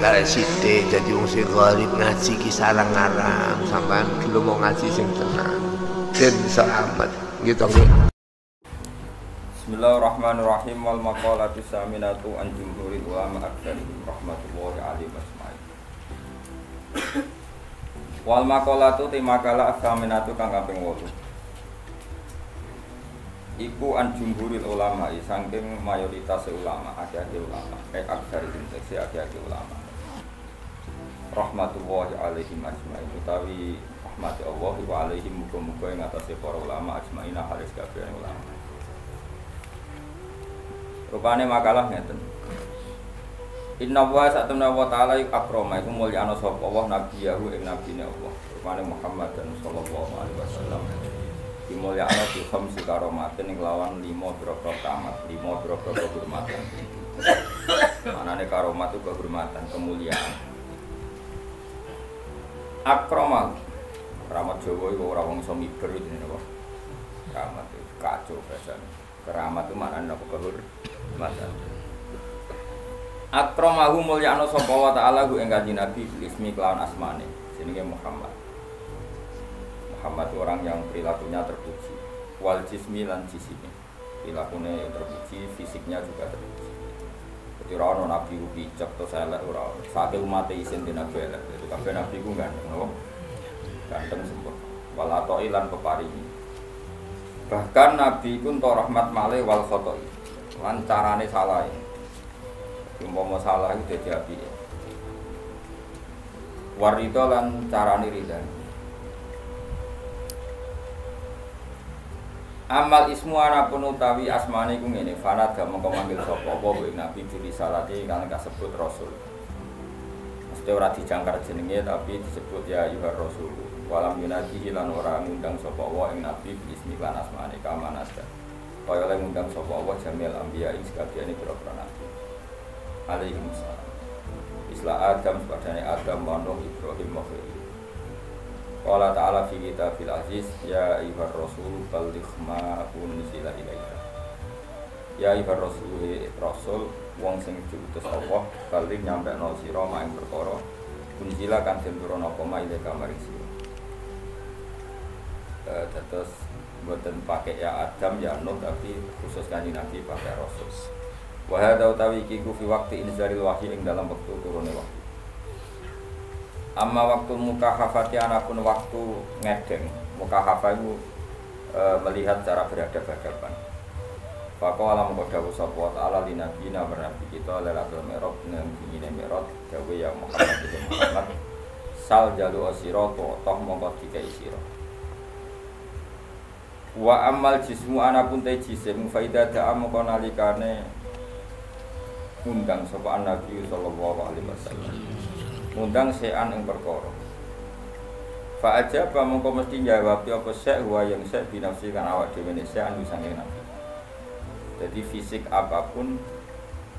kare sithik dadi wong sing ghalib ngaji ki sareng aram sampean gelem mau ngaji sing tenang den selamat gitu nggih. Bismillahirrahmanirrahim. Wal maqalatu saminatu an jumhuril ulama aktsari rahmatullahi alaihi wasmai. Wal maqalatu ti makalah saminatu kang kaping 8. Iku an jumhuril ulama saking mayoritas ulama, akeh-akeh ulama, aktsari inteksi akeh-akeh ulama. Rahmatullahi alaihim ajmain utawi rahmati Allah wa alaihim muga-muga ing atase para ulama ajmaina halis kabeh ulama. Rupane makalah ngeten. Inna wa sa'atuna wa ta'ala akrama iku mulyana sapa Allah nabiyahu ing nabine Allah. Rupane Muhammad sallallahu alaihi wasallam. Dimulyana bi khamsi karomatin ing lawan 5 boro-boro kamat, 5 boro-boro kehormatan. Manane karomat itu kehormatan, kemuliaan. Akrama keramat Jawa iku ora wong iso miber jenenge apa? Keramat itu kacau biasane. Keramat itu maknane apa kehormatan. Akramahu mulyana sapa wa ta'ala hu ing kanjeng Nabi ismi kelawan asmane jenenge Muhammad. Muhammad itu orang yang perilakunya terpuji. Wal jismi lan jisimi. Perilakunya terpuji, fisiknya juga terpuji. Jadi ora ono nabi ku picek to elek ora. Sake umat isin di nabi elek. Jadi kabeh nabi ku ganteng lho. Ganteng sempurna. Wal atoi lan peparingi. Bahkan nabi ku entuk rahmat malih wal khotai. Lan carane salah. Umpama salah itu dadi apike. Warida lan carane ridha. Amal ismu anapun utawi asmane iku ngene, fanada mengko manggil sapa apa ing nabi diri salati kang kasebut rasul. Mesti ora dijangkar jenenge tapi disebut ya ayyuhar rasul. Walam yunadihi lan ora ngundang sapa wa ing nabi bismi lan asmane kamanasta. Kaya oleh ngundang sapa wa jamil anbiya ing sakabehane pira-pira nabi. Alaihi wassalam. Isla Adam padane Adam wa Nuh Ibrahim wa Allah Ta'ala fi kitabil aziz ya ayyuhar rasul balligh ma unzila ilaika. Ya ayyuhar rasul wong sing diutus Allah balligh nyampekno sira mak ing perkara unzila kan den turun apa ma ilaika maring sira. Terus mboten pakai ya Adam ya Nuh tapi khusus kanjeng Nabi pakai rasul. Wa hadza utawi iku fi waqti inzalil wahyi ing dalam waktu turune wahyu. Amma waktu mukahafati anapun waktu ngedeng. Mukahafah itu melihat cara berhadapan-hadapan. Faqala mengko dawuh sapa wa ta'ala li nabiyina nabi kita lailatul mi'raj nang dine mi'raj dawuh ya Muhammad sal jalu asira toh mongko dikai sira. Wa amal jismu anapun te jisim faida da'a mongko nalikane undang sapa Nabi sallallahu alaihi wasallam. Undang sean ing perkara. Fa ajaba mongko mesti jawab apa sek wa yang sek binafsi kan awak dhewe ne sean sange Nabi. Jadi fisik apapun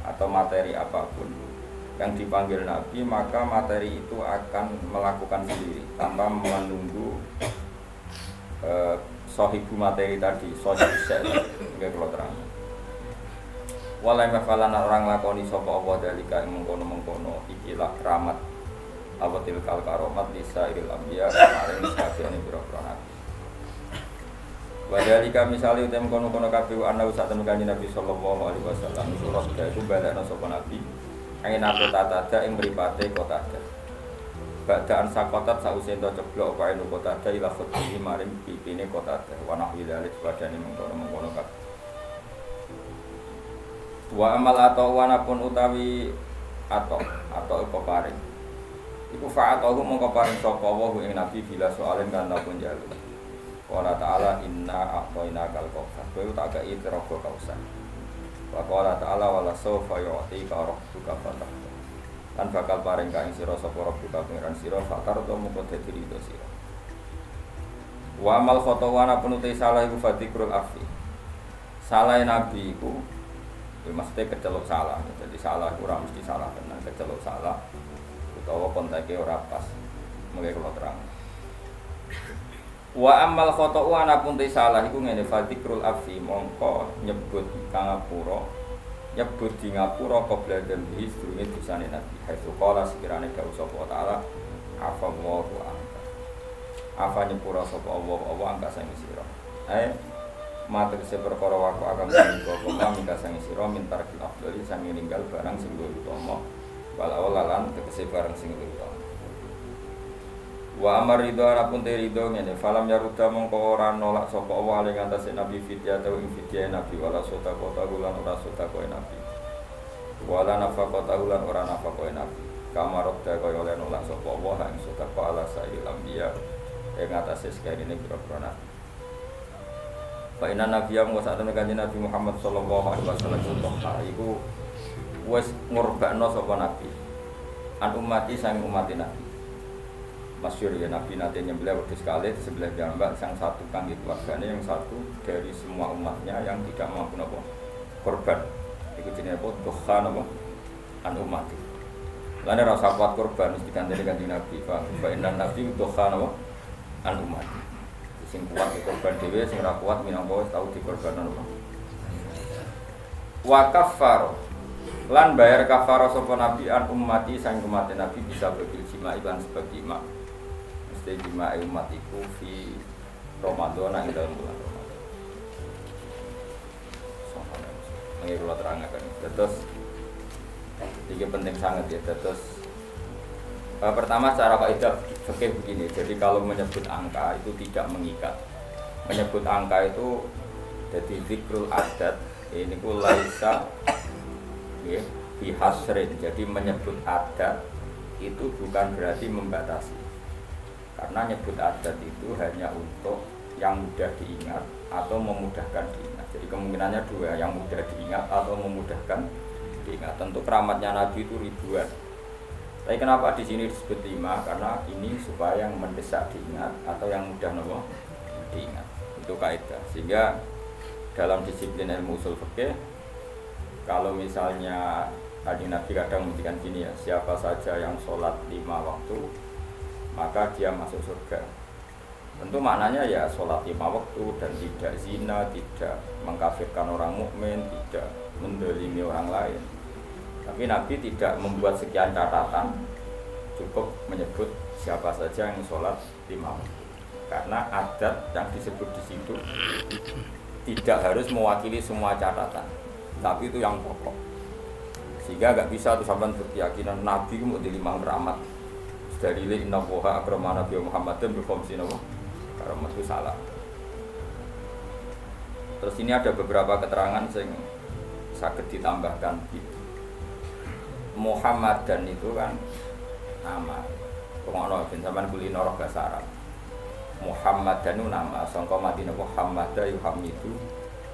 atau materi apapun yang dipanggil Nabi maka materi itu akan melakukan sendiri tanpa menunggu sahibu materi tadi, sahib sek nggih kula terang. Walai mafalan orang lakoni sapa Allah dalika ing mengkono-mengkono ikilah keramat awatil kal karomat lisa iril ambiya kemarin sakjane pira-pira nabi. Wadalika misale utem kono-kono kabeh ana usah temen kanjeng Nabi sallallahu alaihi wasallam surat iku balekno sapa nabi angin apa tatada ing mripate kota ada. Badaan sakotat sause ento ceblok apa eno kota ada ila khutbi maring pipine kota ada wa nahwi dalik padane mengkono-mengkono kabeh. Wa amal atau wanapun utawi atau peparing. Iku fa'atahu mongko paring sapa wa ing nabi bila soalen kan pun jalu. Qala ta'ala inna a'tayna kal kautsar. Kowe tak kei teraga kautsar. Wa qala ta'ala wala sawfa yu'tika rabbuka fatah. Lan bakal paring ka ing sira sapa rabbuka pangeran sira fatar to mongko dadi ridho sira. Wa amal khotowana penuti salah iku fatikrul afi. Salah nabi iku mesti kecelok salah. Jadi salah ora mesti salah tenan, kecelok salah. Utawa konteke ora pas. Mengke kula terang. Wa amal khata'u anapun te salah iku ngene fatikrul afi mongko nyebut kang ngapura nyebut di ngapura qabla dzambihi sedurunge dosane Nabi. Haitsu qala sekirane dawuh sapa taala afallahu anka. Afa nyepura sapa Allah angka sing sira. Matur se perkara waku akan mengko koma mingka sing sira mintar kil afdali sing ninggal barang sing luwih utama. Wal awalan tegese barang sing luwih utama. Wa amar ridho anapun te ridho ngene falam yaruda mongko ora nolak sapa Allah ing atase Nabi fidya atau ing fidya Nabi wala sedekah lan ora sedekah Nabi wala nafaqah lan ora nafaqah Nabi kamarokda kaya oleh nolak sapa Allah ing sedekah ala sayyidil anbiya ing atase sekene pira-pira nabi fa inna nabiyya wa sa'atana kanjeng Nabi Muhammad sallallahu alaihi wasallam iku wis ngurbakno sapa nabi an ummati sang umat Nabi. Masyhur ya Nabi nanti nyembelih wedhus sekali di sebelah jambak yang satu kangge keluarganya yang satu dari semua umatnya yang tidak mampu apa korban itu jenenge apa dohan apa an umat lane ra usah kuat korban mesti kandhane kanjeng Nabi fa inna nabi dohan apa an umat sing kuat di korban dhewe sing ra kuat minangka wis tau dikorbanan apa wa kafar lan bayar kafara sapa nabi an ummati sang umat Nabi bisa berbil jima iklan sebagai jima jima umat iku fi Ramadan ing dalam bulan Ramadan. Soalnya ini kalau terangkan. Terus ini penting sangat ya. Terus pertama cara kaidah fikih begini. Jadi kalau menyebut angka itu tidak mengikat. Menyebut angka itu jadi zikrul adat. Ini ku laisa ya bihasrin. Jadi menyebut adat itu bukan berarti membatasi. Karena nyebut adat itu hanya untuk yang mudah diingat atau memudahkan diingat. Jadi kemungkinannya dua, yang mudah diingat atau memudahkan diingat. Tentu keramatnya Nabi itu ribuan. Tapi kenapa di sini disebut 5? Karena ini supaya yang mendesak diingat atau yang mudah diingat. Itu kaidah. Sehingga dalam disiplin ilmu usul fikih, kalau misalnya tadi Nabi kadang memberikan gini ya, siapa saja yang sholat 5 waktu maka dia masuk surga. Tentu maknanya ya sholat 5 waktu dan tidak zina, tidak mengkafirkan orang mukmin, tidak mendolimi orang lain. Tapi Nabi tidak membuat sekian catatan, cukup menyebut siapa saja yang sholat 5 waktu. Karena adat yang disebut di situ tidak harus mewakili semua catatan, tapi itu yang pokok. Sehingga nggak bisa tuh sampai berkeyakinan Nabi mau di 5 keramat. Dari inna woha akramana Nabi Muhammad dan berfungsi nama karamat itu salah. Terus ini ada beberapa keterangan yang sakit ditambahkan gitu. Muhammad dan itu kan nama pengono sampean kulino roh bahasa Arab. Muhammad dan itu nama sangka Madinah Muhammad yuhamidu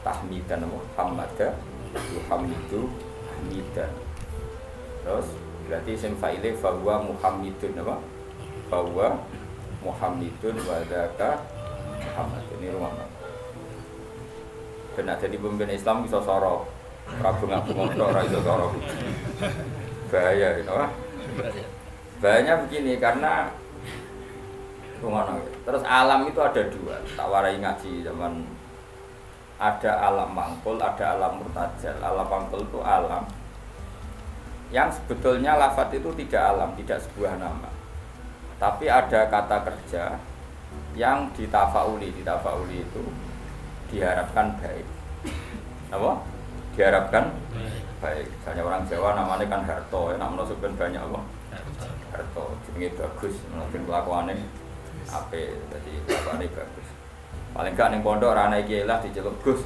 tahmidan Muhammad yuhamidu tahmidan. Terus berarti isim fa'ile bahwa Muhammadun apa? Bahwa Muhammadun wa dzaka Muhammad ini rumah. Ben ada di pemimpin Islam bisa sorok. Prabu ngabung ora iso sorok. Bahaya itu ah. Bahayanya begini karena rumah. Terus alam itu ada dua. Tak warai ngaji zaman ada alam mangkul, ada alam murtajal. Alam mangkul itu alam yang sebetulnya lafaz itu tidak alam, tidak sebuah nama. Tapi ada kata kerja yang ditafauli itu diharapkan baik. Apa? Diharapkan baik. Misalnya orang Jawa namanya kan Harto, ya, namanya sebenarnya banyak apa? Harto, jenenge bagus, mungkin kelakuannya apik, jadi kelakuannya bagus. Paling gak ning pondok ora ana iki lah diceluk Gus.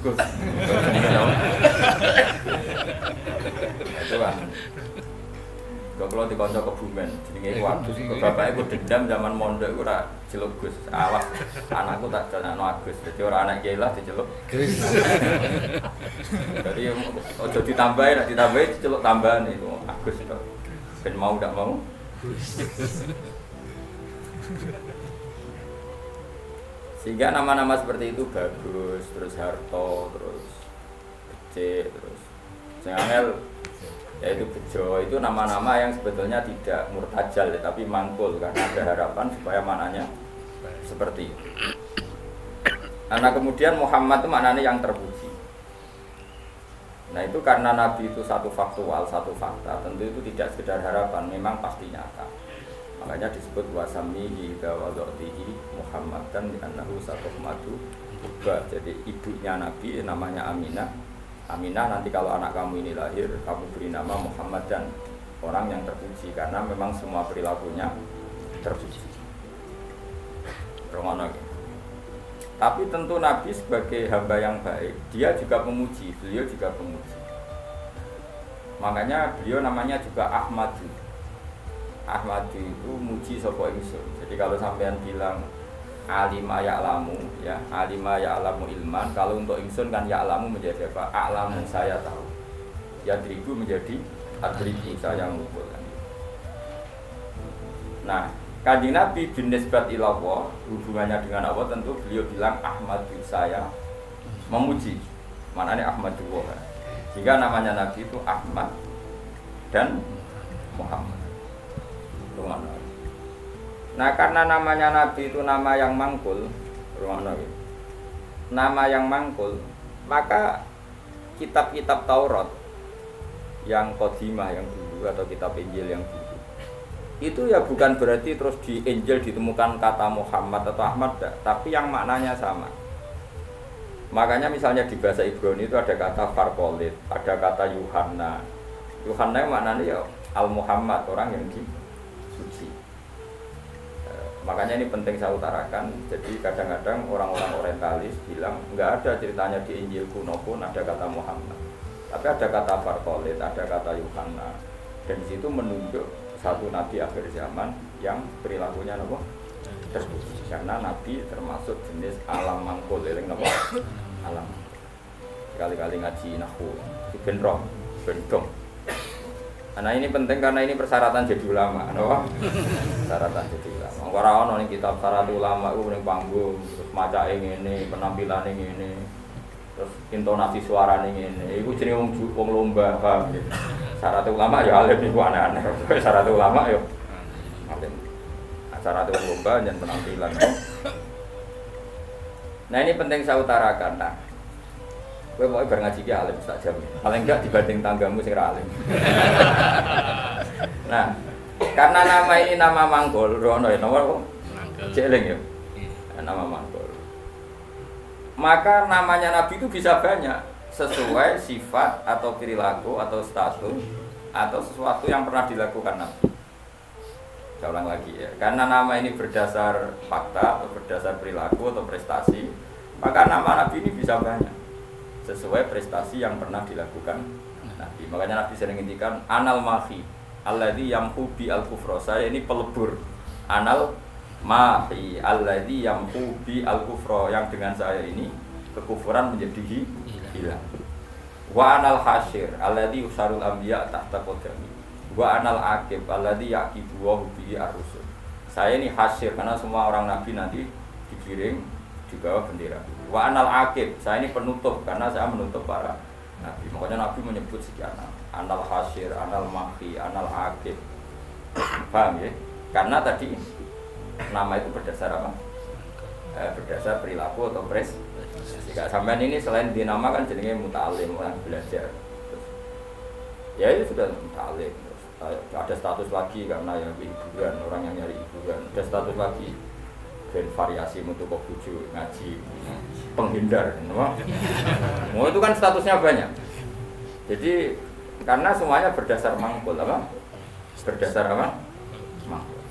Itu kan. Kalau dikonco Kebumen, jenenge Agus. Bapake ku dendam zaman mondok iku ora celuk Gus. Awas anakku tak jalano Agus. Dadi ora anak iki lah diceluk Gus. Jadi ojo ditambahi, nek ditambahi diceluk tambahan itu Agus to. Ben mau ndak mau Gus. Sehingga nama-nama seperti itu bagus, terus Harto, terus Becik, terus Sengangel, yaitu Bejo, itu nama-nama yang sebetulnya tidak murtajal ya, tapi mangkul karena ada harapan supaya maknanya seperti itu. Nah kemudian Muhammad itu maknanya yang terpuji. Nah itu karena Nabi itu satu faktual, satu fakta, tentu itu tidak sekedar harapan, memang pasti nyata. Makanya disebut wasamihi dawadatihi Muhammadan li'annahu satuhmatu juga. Jadi ibunya Nabi namanya Aminah. Aminah nanti kalau anak kamu ini lahir, kamu beri nama Muhammadan, orang yang terpuji, karena memang semua perilakunya terpuji. Tapi tentu Nabi sebagai hamba yang baik, dia juga pemuji, beliau juga pemuji. Makanya beliau namanya juga Ahmadu. Ahmadu itu muji sapa ingsun. Jadi kalau sampean bilang alima ya'lamu, ya alima ya'lamu ilman, kalau untuk ingsun kan ya'lamu menjadi apa? A'lamu, saya tahu. Yadribu menjadi adribu, saya mengumpul. Nah, Kanjeng Nabi bin nisbat ilallah, hubungannya dengan Allah tentu beliau bilang Ahmadu, saya memuji. Maknanya Ahmadullah. Sehingga namanya Nabi itu Ahmad dan Muhammad. Nah, karena namanya Nabi itu nama yang mangkul, nama yang mangkul, maka kitab-kitab Taurat yang qadimah yang dulu atau kitab Injil yang dulu itu ya bukan berarti terus di Injil ditemukan kata Muhammad atau Ahmad, tapi yang maknanya sama. Makanya misalnya di bahasa Ibrani itu ada kata Farkolit, ada kata Yuhanna. Yuhanna yang maknanya ya Al-Muhammad, orang yang disuci. Makanya ini penting saya utarakan. Jadi kadang-kadang orang-orang orientalis bilang nggak ada ceritanya di Injil kuno pun ada kata Muhammad, tapi ada kata Farkolit, ada kata Yuhanna, dan di situ menunjuk satu nabi akhir zaman yang perilakunya nopo terpuji, karena nabi termasuk jenis alam mangkul, eling nopo alam. Kali-kali ngaji nahwu di benrong bendong. Nah ini penting karena ini persyaratan jadi ulama, nopo persyaratan jadi ulama. Ora ono ning kitab syarat ulama iku ning panggung, terus macake ngene, penampilane ngene, terus intonasi suarane ngene. Iku jenenge wong lomba, paham ya. Syarat ulama ya alim niku aneh-aneh. Syarat ulama ya alim. Syarat lomba dan penampilan. Nah ini penting saya utarakan. Nah, kowe mau bar ngaji ki alim sak jam. Paling enggak dibanding tanggamu sing ra alim. Nah, karena nama ini nama mangkul, rono ya nomor apa? Jeling ya. Nama mangkul. Maka namanya Nabi itu bisa banyak sesuai sifat atau perilaku atau status atau sesuatu yang pernah dilakukan Nabi. Saya ulang lagi ya, karena nama ini berdasar fakta atau berdasar perilaku atau prestasi, maka nama Nabi ini bisa banyak sesuai prestasi yang pernah dilakukan Nabi. Makanya Nabi sering ngintikan anal mahi alladzi yamhu bi al-kufra, saya ini pelebur. Anal mahi alladzi yamhu bi al-kufra, yang dengan saya ini kekufuran menjadi hilang. Wa anal hasyir alladzi usarul anbiya tahta qadami. Wa anal aqib alladzi yaqibu wa bihi ar-rusul. Saya ini hasyir karena semua orang nabi nanti digiring di bawah bendera. Wa anal aqib, saya ini penutup karena saya menutup para nabi. Makanya nabi menyebut sekian nama. Anal hasyir, anal mahi, anal aqib. Paham ya? Karena tadi nama itu berdasar apa? Berdasar perilaku atau prestasi. Jika sampean ini selain dinamakan jenenge muta'alim, orang belajar. Terus, ya itu sudah muta'alim. Ada status lagi karena yang hiburan, orang yang nyari hiburan. Ada status lagi dan variasi untuk buju, ngaji, penghindar, mau itu kan statusnya banyak. Jadi karena semuanya berdasar mangkul apa? Berdasar apa? Mangkul.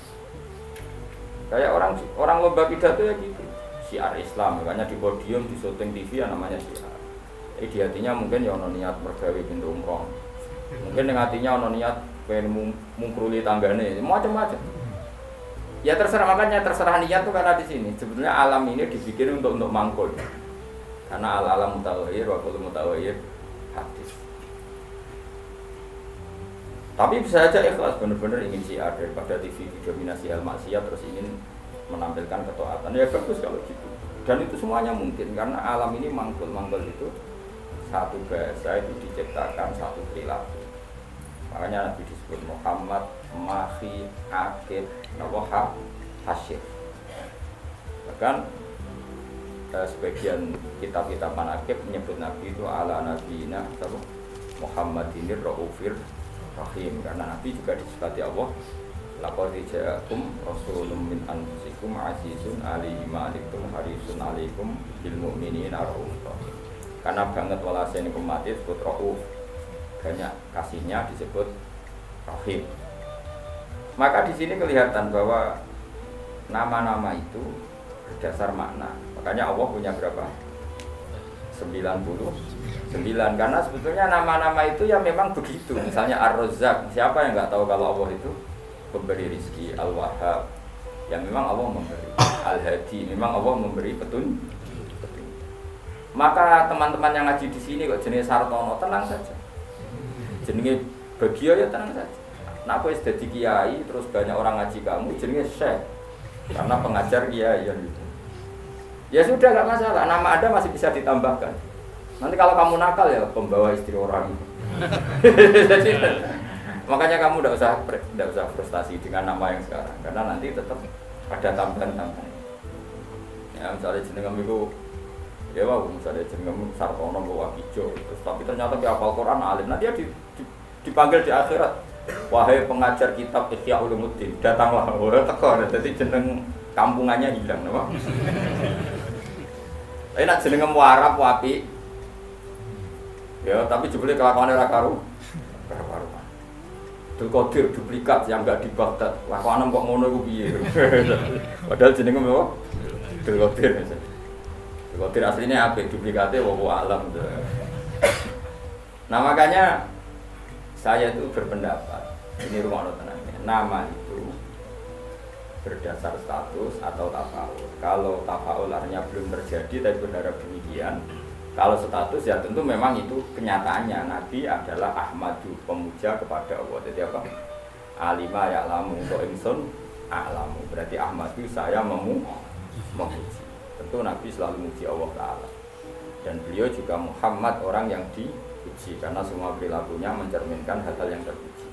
Kayak orang lomba pidato ya gitu. Syiar Islam, makanya di podium, di syuting TV ya namanya syiar. Di hatinya mungkin ya ono niat mergawe pintu umroh. Mungkin dengan hatinya ono niat pengen mungkruli tanggane, macam-macam. Ya terserah, makanya terserah niat tuh karena di sini. Sebetulnya alam ini dibikin untuk mangkul. Karena al-alam mutaghayyir wa kullu mutaghayyir hadis. Tapi bisa aja ikhlas benar-benar ingin syiar daripada TV didominasi hal maksiat terus ingin menampilkan ketaatan, ya bagus kalau gitu. Dan itu semuanya mungkin karena alam ini mangkul itu satu bahasa itu diciptakan satu perilaku. Makanya Nabi disebut Muhammad, Mahi, Aqib, Nawaha, Hasyir. Bahkan sebagian kitab-kitab manaqib menyebut Nabi itu ala nabiyina Muhammadinir Raufir Rahim, karena Nabi juga disifati Allah laqad ja'akum rasulun min anfusikum azizun 'alaihi ma 'anittum harisun 'alaikum bil mu'minina raufur rahim. Karena banget walasene mati disebut Rauf, banyak kasihnya disebut Rahim. Maka di sini kelihatan bahwa nama-nama itu berdasar makna. Makanya Allah punya berapa? 99, karena sebetulnya nama-nama itu ya memang begitu. Misalnya Ar-Razzaq, siapa yang nggak tahu kalau Allah itu pemberi rizki, Al-Wahhab, yang memang Allah memberi, Al-Hadi, memang Allah memberi petunjuk. Maka teman-teman yang ngaji di sini kok jenis Sartono, tenang saja. Jenenge Bagio ya tenang saja. Nah, aku jadi kiai, terus banyak orang ngaji kamu, jenenge Syekh, karena pengajar kiai yang gitu. Ya sudah, nggak masalah, nama Anda masih bisa ditambahkan. Nanti kalau kamu nakal ya pembawa istri orang. Jadi, makanya kamu tidak usah frustasi dengan nama yang sekarang, karena nanti tetap ada tambahan-tambahan. Ya misalnya jeneng kamu itu, ya wow, misalnya jeneng kamu Sartono bawa hijau, terus tapi ternyata dia hafal Quran alim, nah dia dipanggil di akhirat, wahai pengajar kitab Ihya Ulumuddin, datanglah, teko, jadi jeneng kampungannya hilang, nama. Tapi nak jeneng Arab wapi, ya tapi jebule kelakuannya rakaru. Abdul Qadir duplikat yang enggak di Baghdad. Lakuane kok ngono iku piye? Padahal jenenge apa? Abdul Qadir. Abdul Qadir aslinya apa? Duplikatnya wa alam. Nah makanya saya itu berpendapat, ini rumah tenang. Nama itu berdasar status atau tafaul. Kalau tafaul artinya belum terjadi tapi berharap demikian. Kalau status ya tentu memang itu kenyataannya Nabi adalah Ahmadu, pemuja kepada Allah. Jadi apa? Alima ya'lamu untuk insun a'lamu. Berarti Ahmadu saya memuji. Tentu Nabi selalu memuji Allah Ta'ala. Dan beliau juga Muhammad, orang yang dipuji, karena semua perilakunya mencerminkan hal-hal yang terpuji.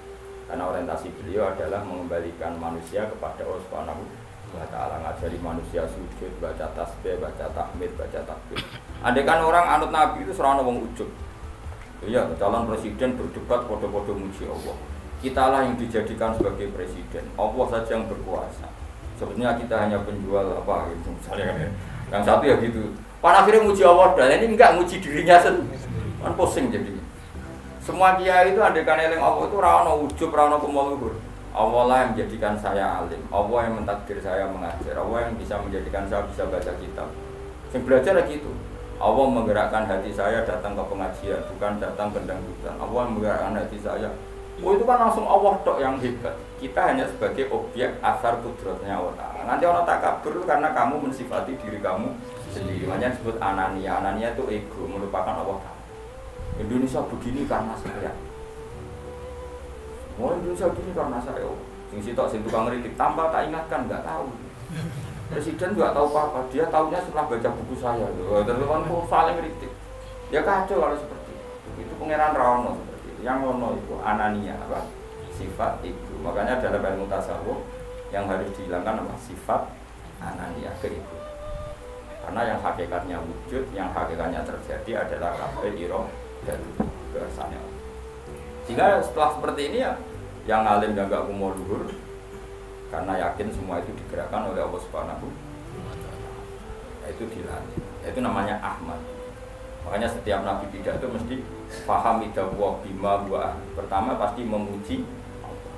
Karena orientasi beliau adalah mengembalikan manusia kepada Allah Subhanahu wa Ta'ala, ngajari manusia sujud, baca tasbih, baca tahmid, baca takbir. Andai kan orang anut Nabi itu serana wong ujub. Iya, calon presiden berdebat podo-podo muji Allah. Kitalah yang dijadikan sebagai presiden. Allah saja yang berkuasa. Sebenarnya kita hanya penjual apa gitu misalnya. Yang satu ya gitu. Pan akhirnya muji Allah dan ini enggak muji dirinya sendiri. Kan pusing jadi. Semua kiai itu andai kan eling Allah itu ra ono ujub, ra ono kumuluhur. Allah lah yang menjadikan saya alim. Allah yang mentakdir saya mengajar. Allah yang bisa menjadikan saya bisa baca kitab. Sing belajar gitu. Allah menggerakkan hati saya datang ke pengajian, bukan datang ke dangdutan. Allah menggerakkan hati saya. Oh itu kan langsung Allah tok yang hebat. Kita hanya sebagai objek asar kudratnya Allah Ta'ala. Nanti orang takabur karena kamu mensifati diri kamu sendiri. Makanya disebut anania. Anania itu ego, melupakan Allah Ta'ala. Indonesia begini karena saya. Oh Indonesia begini karena saya. Sing sitok sing tukang ngritik tanpa tak ingatkan nggak tahu. Presiden juga tahu apa, dia tahunya setelah baca buku saya. Terus kan saling kritik. Ya kacau kalau seperti itu. Itu pangeran Rawono seperti itu. Yang ono itu anania apa? Sifat itu. Makanya dalam ilmu tasawuf yang harus dihilangkan apa? Sifat anania keibu. Karena yang hakikatnya wujud, yang hakikatnya terjadi adalah kabeh ira dan kersane. Sehingga setelah seperti ini ya, yang alim dan gak kumul luhur. Karena yakin semua itu digerakkan oleh Allah Subhanahu wa Ta'ala. Itu dilatih. Itu namanya Ahmad. Makanya setiap nabi pidato mesti paham idawah bima wa. Pertama pasti memuji.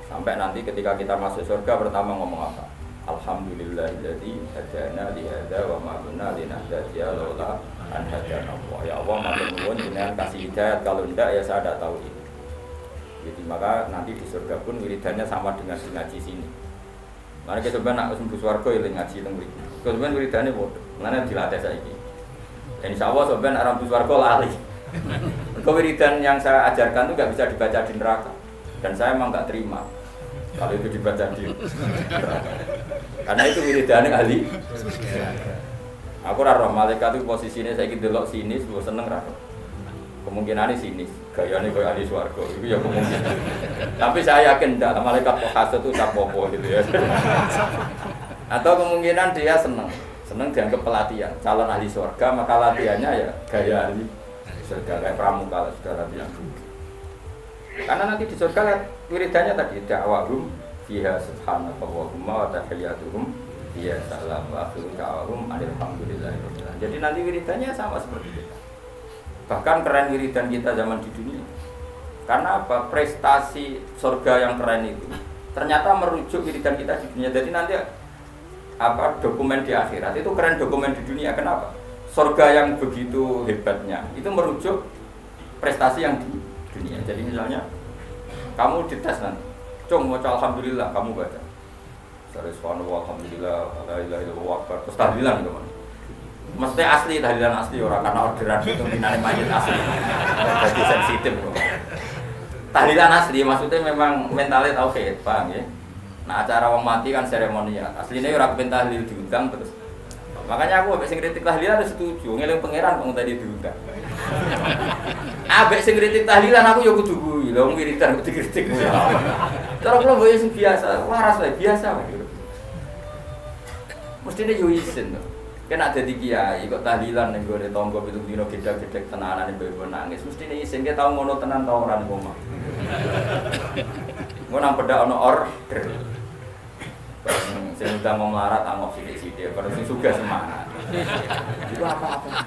Sampai nanti ketika kita masuk surga pertama ngomong apa? Alhamdulillahilladzi hadana li hadza wa ma kunna linahtadiya laula an hadana Allah. Ya Allah, matur nuwun jenengan kasih hidayat, kalau tidak ya saya tidak tahu ini. Jadi maka nanti di surga pun wiridannya sama dengan di ngaji sini. Mana kita coba nak sembuh swarga ya ngaji teng mriki. Kok sampean wiridane padha. Mana dilatih saiki. Insyaallah sampean arep sembuh swarga lali. Kok wiridan yang saya ajarkan itu enggak bisa dibaca di neraka. Dan saya memang enggak terima kalau itu dibaca di neraka. Karena itu wiridane ahli. Aku ora roh malaikat itu posisine saiki delok sinis, mbok seneng ra. Kemungkinannya sinis, gayanya kayak ahli swarga, itu ya kemungkinan. Tapi saya yakin tidak, malaikat hasud itu sapopo gitu ya. Atau kemungkinan dia senang dianggap pelatihan, calon ahli swarga, maka latihannya ya gaya ahli surga, kayak pramuka sudah latihan. Karena nanti di surga lihat wiridannya tadi da'wahum fiha subhanakallahumma wa tahiyyatuhum ya salam wa akhiru da'wahum alhamdulillahirabbil alamin. Jadi nanti wiridannya sama seperti kita. Bahkan keren wiridan kita zaman di dunia. Karena apa? Prestasi surga yang keren itu ternyata merujuk wiridan kita di dunia. Jadi nanti apa dokumen di akhirat itu keren dokumen di dunia. Kenapa? Surga yang begitu hebatnya itu merujuk prestasi yang di dunia. Jadi misalnya kamu dites nanti, cung baca alhamdulillah, kamu baca subhanallah alhamdulillah la ilaha illallah akbar, terus tahlilan gitu. Mesti asli tahlilan asli orang karena orderan itu pinane mayit asli. Jadi sensitif kok. Tahlilan asli maksudnya memang mentalnya tauhid, paham ya? Nah acara wong mati kan seremonial. Aslinya ora kepen tahlil diundang terus. Makanya aku ambek sing kritik tahlilan harus setuju, ngeling pangeran wong tadi diundang. Ambek sing kritik tahlilan aku ya kudu kuwi, lho wiridan kok dikritik kuwi. Cara kula mboyo sing biasa, waras wae biasa wae. Mestine yo isin to. Kena dadi kiai kok tahlilan ning gone tangga pitung dina gedhe-gedhe tenanan ibu nangis. Mestine isin ki tau ngono tenan ta ora ning omah. Ngono nang pedak ana order. Sing udah mau melarat angop sithik-sithik, pada sing sugih semangat. Itu apa-apa.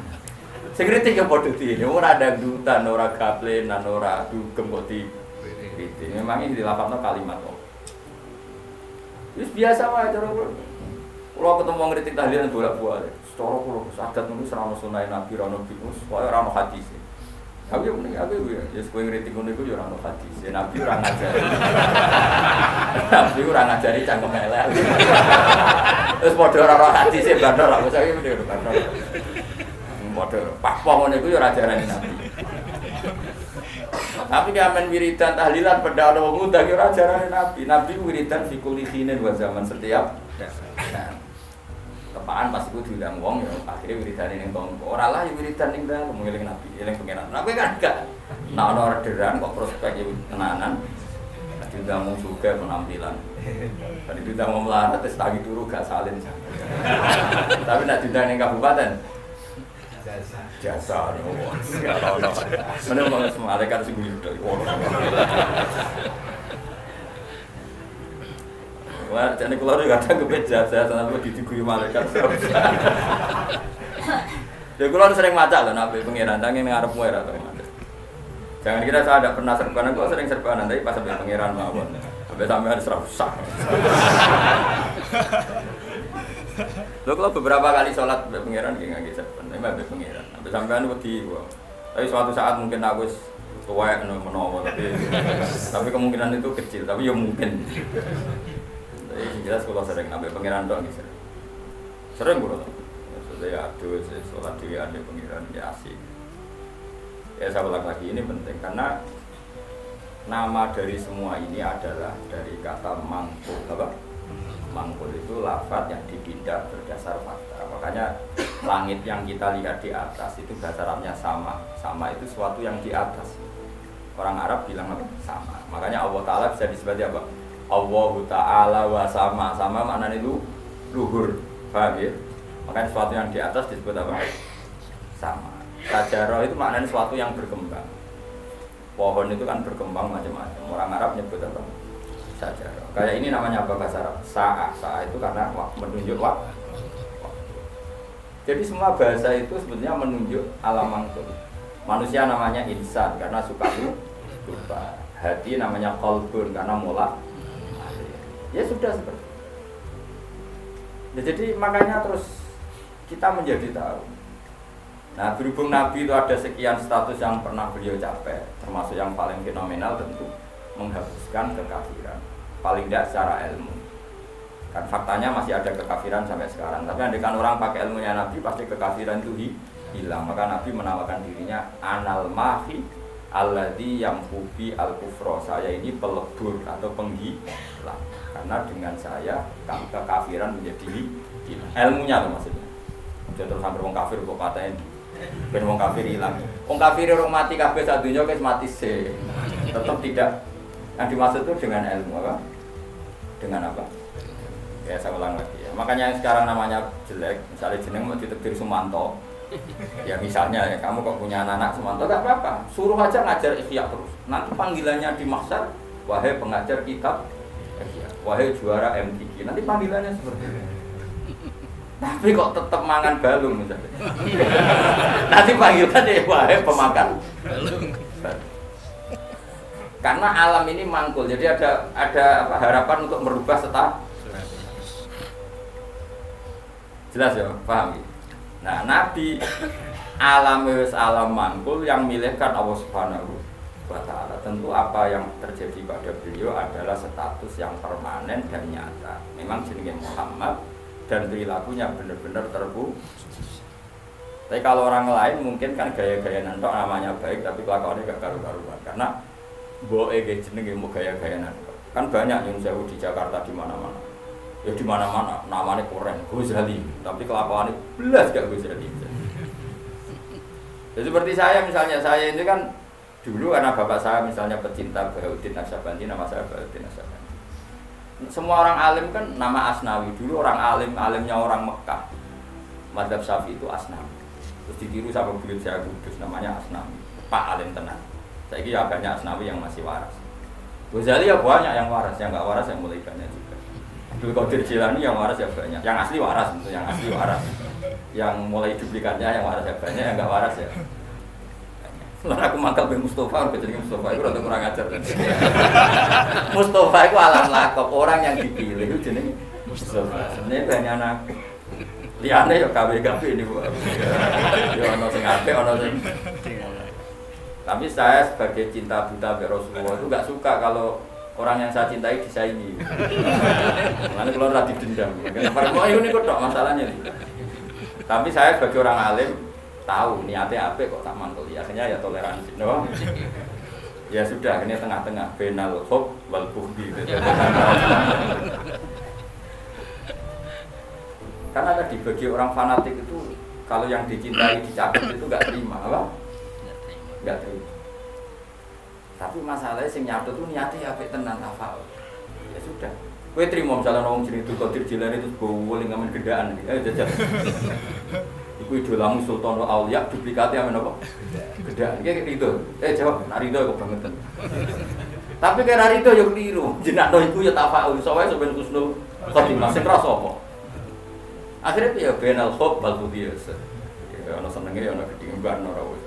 Sing kritik ya padha dene, ora dangdutan, ora gaplenan, ora dugem kok di kritik. Memang ini dilafalno kalimat kok. Wis biasa wae cara kula. Kula ketemu ngritik tahlilan bolak-balik. Secara kula sadat niku serana sunah Nabi ra ono bikus, wae ora ono hadis. Tapi yo mending aku ya, ya kowe ngritik ngono iku yo ora ono hadis. Nabi ora ngajari. Nabi ora ngajari cangkem elek. Terus padha ora ono hadis e bandar aku saiki mending bandar. Padha pakpo ngono iku yo ora ajarane Nabi. Tapi amen wiridan tahlilan pedha ono wong ngundang yo ora ajarane Nabi. Nabi wiridan fi kulli hinin wa zaman setiap. Tepaan pas iku diundang wong ya akhire wiridane ning tonggo. Ora lah wiridan ning dalem ngeling Nabi, eling pengenan. Nabi kan gak. Nek ana orderan kok prospek iki tenanan. Diundang wong sugih penampilan. Tadi diundang wong melarat terus tangi turu gak salin. Tapi nek diundang ning kabupaten jasa ning wong. Menawa males malaikat sing guyu. Wah, jadi kalau ada kadang kepet jasa, sampai diguyu malaikat. Ya kalau sering maca loh, nabi pengiran, tangi ngarep muir atau gimana? Jangan kira saya ada pernah serbanan, gua sering serbanan, tapi pas sampai pengiran mawon, sampai ada serap. Lo kalau beberapa kali sholat sampai pengiran, gak nggak serban, sampai pengiran, sampai sampean wedi gua. Tapi suatu saat mungkin aku tua menowo, tapi kemungkinan itu kecil, tapi ya mungkin. Jadi jelas kalau sering nambah pengiran doang gitu. Sering kalau maksudnya aduh sholat di ada pengiran ya asik. Ya saya ulang lagi ini penting karena nama dari semua ini adalah dari kata mangkul apa? Mangkul itu lafaz yang dipindah berdasar fakta. Makanya langit yang kita lihat di atas itu bahasa Arabnya sama. Sama itu sesuatu yang di atas. Orang Arab bilang apa? Sama. Makanya Allah Ta'ala bisa disebut apa? Allah Ta'ala wa sama maknanya itu luhur, paham ya? Makanya sesuatu yang di atas disebut apa? Sama. Sajarah itu maknanya sesuatu yang berkembang. Pohon itu kan berkembang macam-macam. Orang Arab nyebut apa? Sajarah. Kayak ini namanya apa bahasa Arab? Sa'ah itu karena menunjuk waktu. Jadi semua bahasa itu sebenarnya menunjuk alam mangkul. Manusia namanya insan karena suka lupa. Hati namanya qalbun karena mulak. Ya sudah seperti itu. Ya, jadi makanya terus kita menjadi tahu. Nah berhubung Nabi itu ada sekian status yang pernah beliau capai, termasuk yang paling fenomenal tentu menghapuskan kekafiran. Paling tidak secara ilmu. Kan faktanya masih ada kekafiran sampai sekarang. Tapi andaikan orang pakai ilmunya Nabi pasti kekafiran itu hilang. Maka Nabi menawarkan dirinya anal mahi alladzi yamhubi al-kufra. Saya ini pelebur atau penghilang. Karena dengan saya kekafiran menjadi ilmunya loh maksudnya. Jadi terus sampai wong kafir kok paten. Ben wong kafir hilang. Wong kafir orang mati kabeh sak donya wis mati se. Tetap tidak. Yang dimaksud itu dengan ilmu apa? Dengan apa? Ya saya ulang lagi ya. Makanya yang sekarang namanya jelek, misalnya jeneng mau ditekdir Sumanto. Ya misalnya ya, kamu kok punya anak semangat, nggak apa-apa, suruh aja ngajar ikhya terus. Nanti panggilannya di mahsyar, wahai pengajar kitab ikhya, wahai juara MTQ. Nanti panggilannya seperti itu. Tapi kok tetap mangan balung misalnya. Nanti panggilannya wahai pemakan balung. Karena alam ini mangkul, jadi ada apa, harapan untuk merubah status. Jelas ya, paham ya? Nah, Nabi alam mangkul yang milihkan Allah Subhanahu wa Ta'ala. Tentu apa yang terjadi pada beliau adalah status yang permanen dan nyata. Memang jenenge Muhammad dan perilakunya benar-benar terbukti. Tapi kalau orang lain mungkin kan gaya-gaya nantok namanya baik, tapi kelakuannya gak karu-karuan. Karena boe jenenge mau gaya-gaya nantok. Kan banyak yang jauh di Jakarta di mana-mana. Ya di mana-mana namanya keren, Ghazali, tapi kelakuannya belas gak Ghazali. Ya seperti saya misalnya, saya ini kan dulu karena bapak saya misalnya pecinta Bahauddin Naksabandi, nama saya Bahauddin Naksabandi. Semua orang alim kan nama Asnawi, dulu orang alimnya orang Mekah. Madzhab Syafi'i itu Asnawi. Terus ditiru sama beliau saya Kudus namanya Asnawi, Pak Alim tenang. Saya kira banyak Asnawi yang masih waras. Ghazali ya banyak yang waras, yang nggak waras yang mulai banyak juga. Abdul Qadir Jilani yang waras ya banyak, yang asli waras itu, yang asli waras, yang mulai duplikatnya yang waras ya banyak, yang nggak waras ya. Lalu aku mangkal bin Mustafa, jadi Mustafa itu rada kurang ajar. Mustafa itu alam lakop, orang yang dipilih itu jenis Mustafa. Sebenarnya banyak anak. Liane ya KW ini bu. Ya ono sing apik, ono sing. Tapi saya sebagai cinta buta Rasulullah itu nggak suka kalau orang yang saya cintai disaingi. Karena kalau rada dendam. Kenapa ini kok masalahnya nih. Tapi saya sebagai orang alim tahu niatnya apa kok tak mantul. Akhirnya ya toleransi, no? Ya sudah, ini tengah-tengah benal hub wal bughdi. Karena tadi bagi orang fanatik itu kalau yang dicintai dicabut itu nggak terima, apa? Nggak terima. Tapi masalahnya sing nyatut itu niatnya apik tenan tafaul. Ya sudah. Kowe trimo misalnya wong jeneng Qadir Jilani itu bowling ngamen gendaan iki. Ayo jajal. Iku idolamu Sultanul Auliya duplikatnya amen apa? Gendaan. Iki rido. Jawab, nak rido kok bangetan. Tapi kira rido yo keliru. Jenakno iku ya tafaul. Soale sampeyan kusnul khotimah sing krasa apa? Akhirnya ya benal hub bal budiyas. Ya ana senenge ya ana gedhingan ora wis.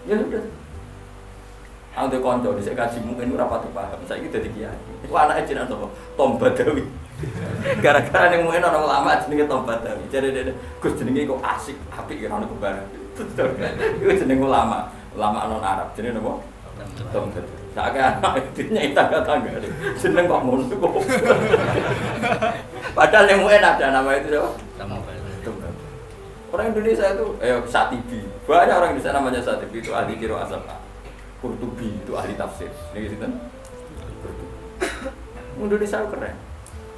Ya sudah. Ada konco di kaji mungkin ora pati paham. Saiki dadi kiai. Iku anake jeneng sapa? Tom Badawi. Gara-gara ning mungkin ana ulama jenenge Tom Badawi. Jare Gus jenenge kok asik, apik kira ana kembar. Iku jeneng ulama, ulama non Arab. Jenenge napa? Tom Badawi. Sak anak ditnya tangga-tangga. Jeneng kok ngono kok. Padahal yang mungkin ada nama itu apa? Orang Indonesia itu Satibi. Banyak orang Indonesia namanya Satibi itu ahli qiraat asal. Qurtubi itu ahli tafsir. Ini gitu kan? Indonesia keren.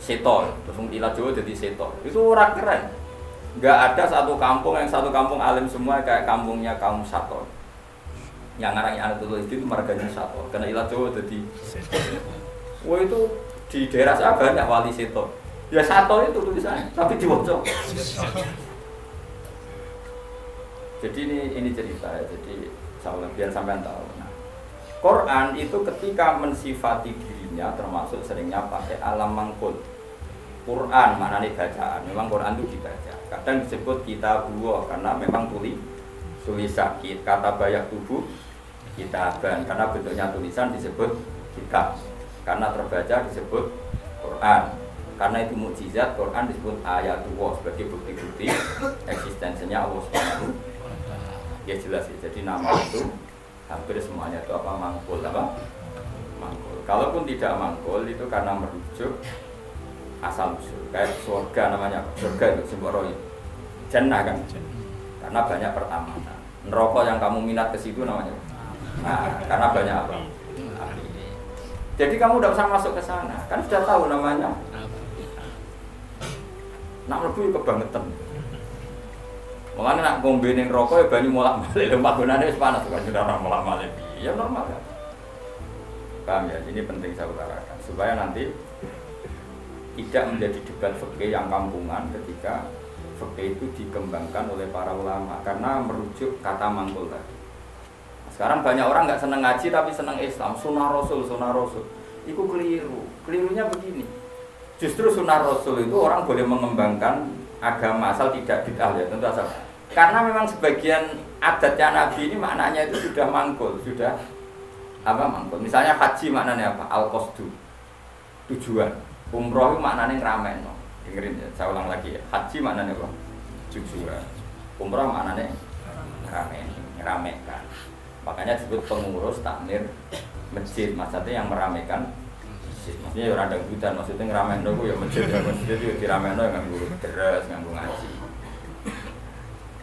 Seto, terus ilah Jawa jadi seto. Itu orang keren. Enggak ada satu kampung alim semua kayak kampungnya kaum Sato. Yang ngarang anak itu marganya Sato. Karena ilah Jawa jadi wah itu di daerah saya banyak wali seto. Ya Sato itu tulisannya, tapi diwocok. Jadi ini cerita ya. Jadi biar sampean tahu. Quran itu ketika mensifati dirinya termasuk seringnya pakai alam mangkul. Quran maknanya bacaan, memang Quran itu dibaca. Kadang disebut kitabullah karena memang tulisan. Kata banyak tubuh kitaban karena bentuknya tulisan disebut kitab. Karena terbaca disebut Quran. Karena itu mukjizat, Quran disebut ayatullah sebagai bukti-bukti eksistensinya Allah Subhanahu. Ya jelas ya. Jadi nama itu hampir semuanya itu apa mangkul apa mangkul. Kalaupun tidak mangkul itu karena merujuk asal usul. Kayak surga namanya surga itu simbolnya jannah kan. Karena banyak pertamanan. Neraka yang kamu minat ke situ namanya. Nah, karena banyak apa? Api. Jadi kamu tidak usah masuk ke sana. Kan sudah tahu namanya. Nak mlebu kebangetan. Mulane nak ngombe ning rokok ya banyu molak-malik, lha panggonane wis panas kan sudah ora molak-malik. Ya normal kan. Paham ya? Ini penting saya utarakan supaya nanti tidak menjadi debat fikih yang kampungan ketika fikih itu dikembangkan oleh para ulama karena merujuk kata mangkul tadi. Sekarang banyak orang nggak seneng ngaji tapi seneng Islam, sunnah Rasul. Itu keliru. Kelirunya begini. Justru sunnah Rasul itu orang boleh mengembangkan agama asal tidak bid'ah ya, tentu asal. Karena memang sebagian adatnya Nabi ini maknanya itu sudah mangkul, sudah apa mangkul. Misalnya haji maknanya apa? Al-qasdu, tujuan. Umroh itu maknanya ngeramen. Dengerin ya, saya ulang lagi ya. Haji maknanya apa? Tujuan. Umroh maknanya ngeramekan. Makanya disebut pengurus takmir masjid. Maksudnya yang meramekan masjid. Maksudnya ya orang dangdutan, maksudnya ngeramekan itu ya masjid ya. Masjid itu diramekan itu nganggo deres, nganggo ngaji.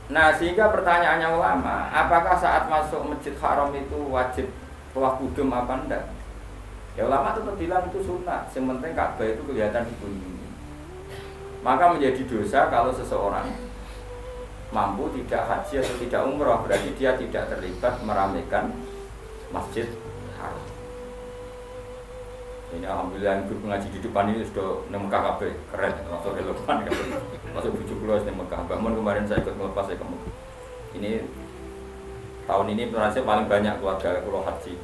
Nah sehingga pertanyaannya ulama, apakah saat masuk masjid haram itu wajib tawaf kudum apa enggak? Ya ulama tetap bilang itu sunnah, yang penting Ka'bah itu kelihatan dikunjungi. Maka menjadi dosa kalau seseorang mampu tidak haji atau tidak umroh, berarti dia tidak terlibat meramaikan masjid haram. Ini alhamdulillah grup ngaji di depan ini sudah Mekah kabeh, keren, masuk relevan kabeh. Masuk 70 di Mekah. Bangun kemarin saya ikut melepas saya ke Mekah. Ini tahun ini berhasil paling banyak keluarga pulau haji.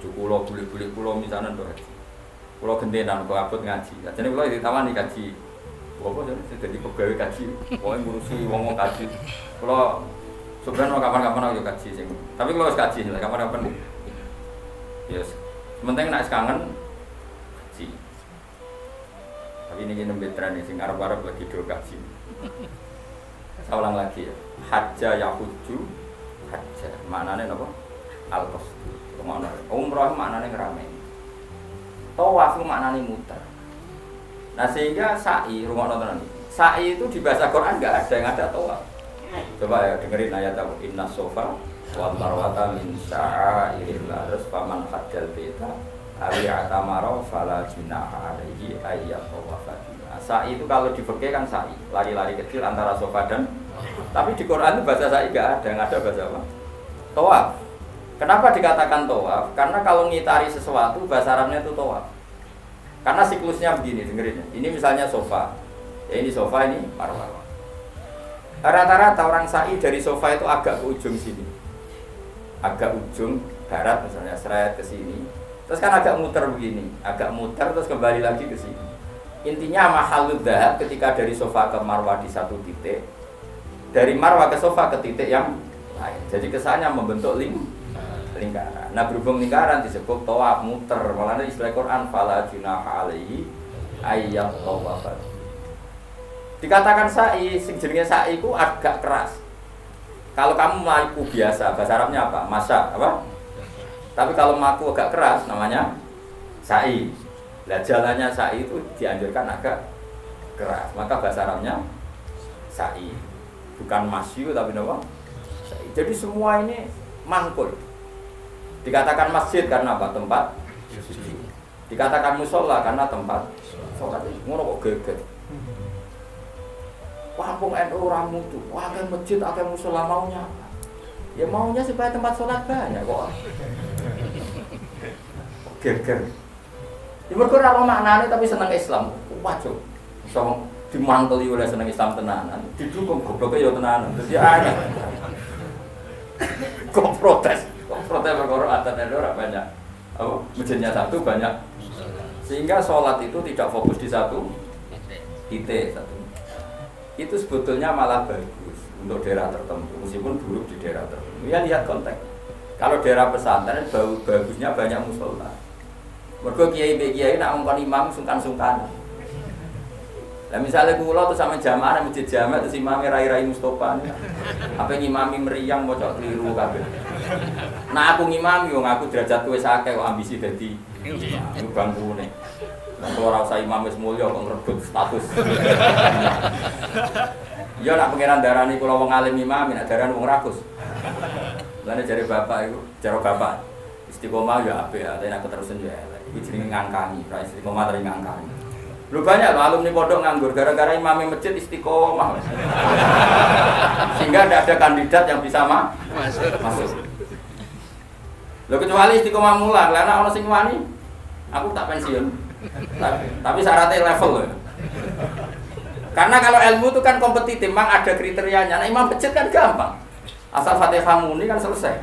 Pulau buli-buli pulau misalnya tuh haji. Pulau gentenan kok abot ngaji. Jadi pulau ditawani kaji. Apa jadi pegawai kaji. Pokoknya ngurusi wong-wong kaji. Pulau sebenarnya kapan-kapan aku kaji sing. Tapi kalau kaji lah kapan-kapan. Yes. Sementing nak kangen kaji. Tapi ini nembe tren sing arep-arep lagi do kaji. Saya ulang lagi ya. Hajja yahuju hajja. Maknane napa? Al-qasdu. Kemana? Umrah maknane ngrame. Tawaf maknane muter. Nah sehingga sa'i, rumah nonton ini. Sa'i itu di bahasa Quran enggak ada yang ada tawaf. Coba ya dengerin ayat apa? Inna sofa wal marwata min sya'airillah. Terus faman hajjal baita awi atamara fala junaha alaihi ayyat tawafa. Sa'i itu kalau di fikih kan sa'i, lari-lari kecil antara sofa dan tapi di Quran itu bahasa sa'i enggak ada, yang ada bahasa apa? Tawaf. Kenapa dikatakan tawaf? Karena kalau ngitari sesuatu bahasa Arabnya itu tawaf. Karena siklusnya begini, dengerin ya. Ini misalnya sofa. Ya ini sofa, ini marwah. Rata-rata orang sa'i dari sofa itu agak ke ujung sini. Agak ujung barat misalnya, seret ke sini. Terus kan agak muter begini, agak muter terus kembali lagi ke sini. Intinya mahalud dhahab ketika dari sofa ke marwah di satu titik. Dari marwah ke sofa ke titik yang lain. Jadi kesannya membentuk lingkaran. Nah berhubung lingkaran disebut tawaf muter. Malah istilah Quran fala junaha alaihi ayyat tawafat. Dikatakan sa'i, sing jenenge sa'i ku agak keras. Kalau kamu melaku biasa, bahasa Arabnya apa? Masya, apa? Tapi kalau melaku agak keras namanya sa'i. Nah jalannya sa'i itu dianjurkan agak keras. Maka bahasa Arabnya sa'i. Bukan masyu tapi apa? Sa'i. Jadi semua ini mangkul. Dikatakan masjid karena apa? Tempat suci. Dikatakan musola karena tempat sholat. Ngono kok geger. Kampung NU ramu tuh, wah kan masjid, akan musola maunya apa? Ya maunya supaya tempat sholat banyak kok. Geger. Ya mergo ora maknane tapi seneng Islam. Wajib. So dimanteli oleh seneng Islam tenanan, didukung gobloke ya tenanan. Dadi aneh. Kok protes perkara adat itu orang banyak. Oh, masjidnya satu banyak. Sehingga sholat itu tidak fokus di satu titik satu. Itu sebetulnya malah bagus untuk daerah tertentu, meskipun buruk di daerah tertentu. Ya lihat konteks. Kalau daerah pesantren bagusnya banyak musola. Mergo kiai nak ngongkon imam sungkan-sungkan. Lah misalnya kula terus sama jamaah masjid jamaah terus imame rai-rai Mustofa. Apa ngimami meriang maca keliru kabeh. Nah aku ngimami wong aku derajatku wis akeh kok ambisi dadi imam bangkune. Nek ora usah imam wis mulya kok ngrebut status. Ya nak pengenan darani kula wong alim imam, nek darani wong rakus. Lane jare bapak iku, cara bapak istiqomah ya apik, tapi nek keterusan ya elek. Iki jenenge ngangkangi, ra istiqomah tapi ngangkangi. Lu banyak loh alumni pondok nganggur gara-gara imam masjid istiqomah. Sehingga tidak ada kandidat yang bisa masuk. Lo kecuali istiqomah mulang, karena orang sing wani, aku tak pensiun. Tapi syaratnya level loh. Karena kalau ilmu itu kan kompetitif, memang ada kriterianya. Nah, imam masjid kan gampang. Asal Fatihah muni kan selesai.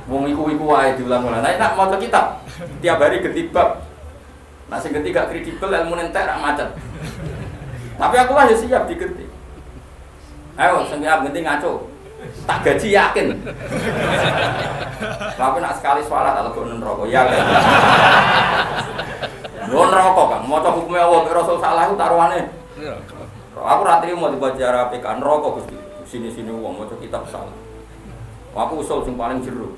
Wong iku wae diulang-ulang. Nah, nak maca kitab tiap hari ganti bab. Nah, sing ganti gak kredibel ilmu entek rak macet. Tapi aku lah ya siap diganti. Ayo, sing ganti ngaco. Tak gaji yakin. Tapi nak sekali sholat atau gon neraka yakin. Gon neraka kan, maca hukume Allah Rasul salah taruhane. Aku ra trimo dibaca rapi kan neraka Gusti. Sini-sini wong maca kitab salah. Aku usul sing paling jero.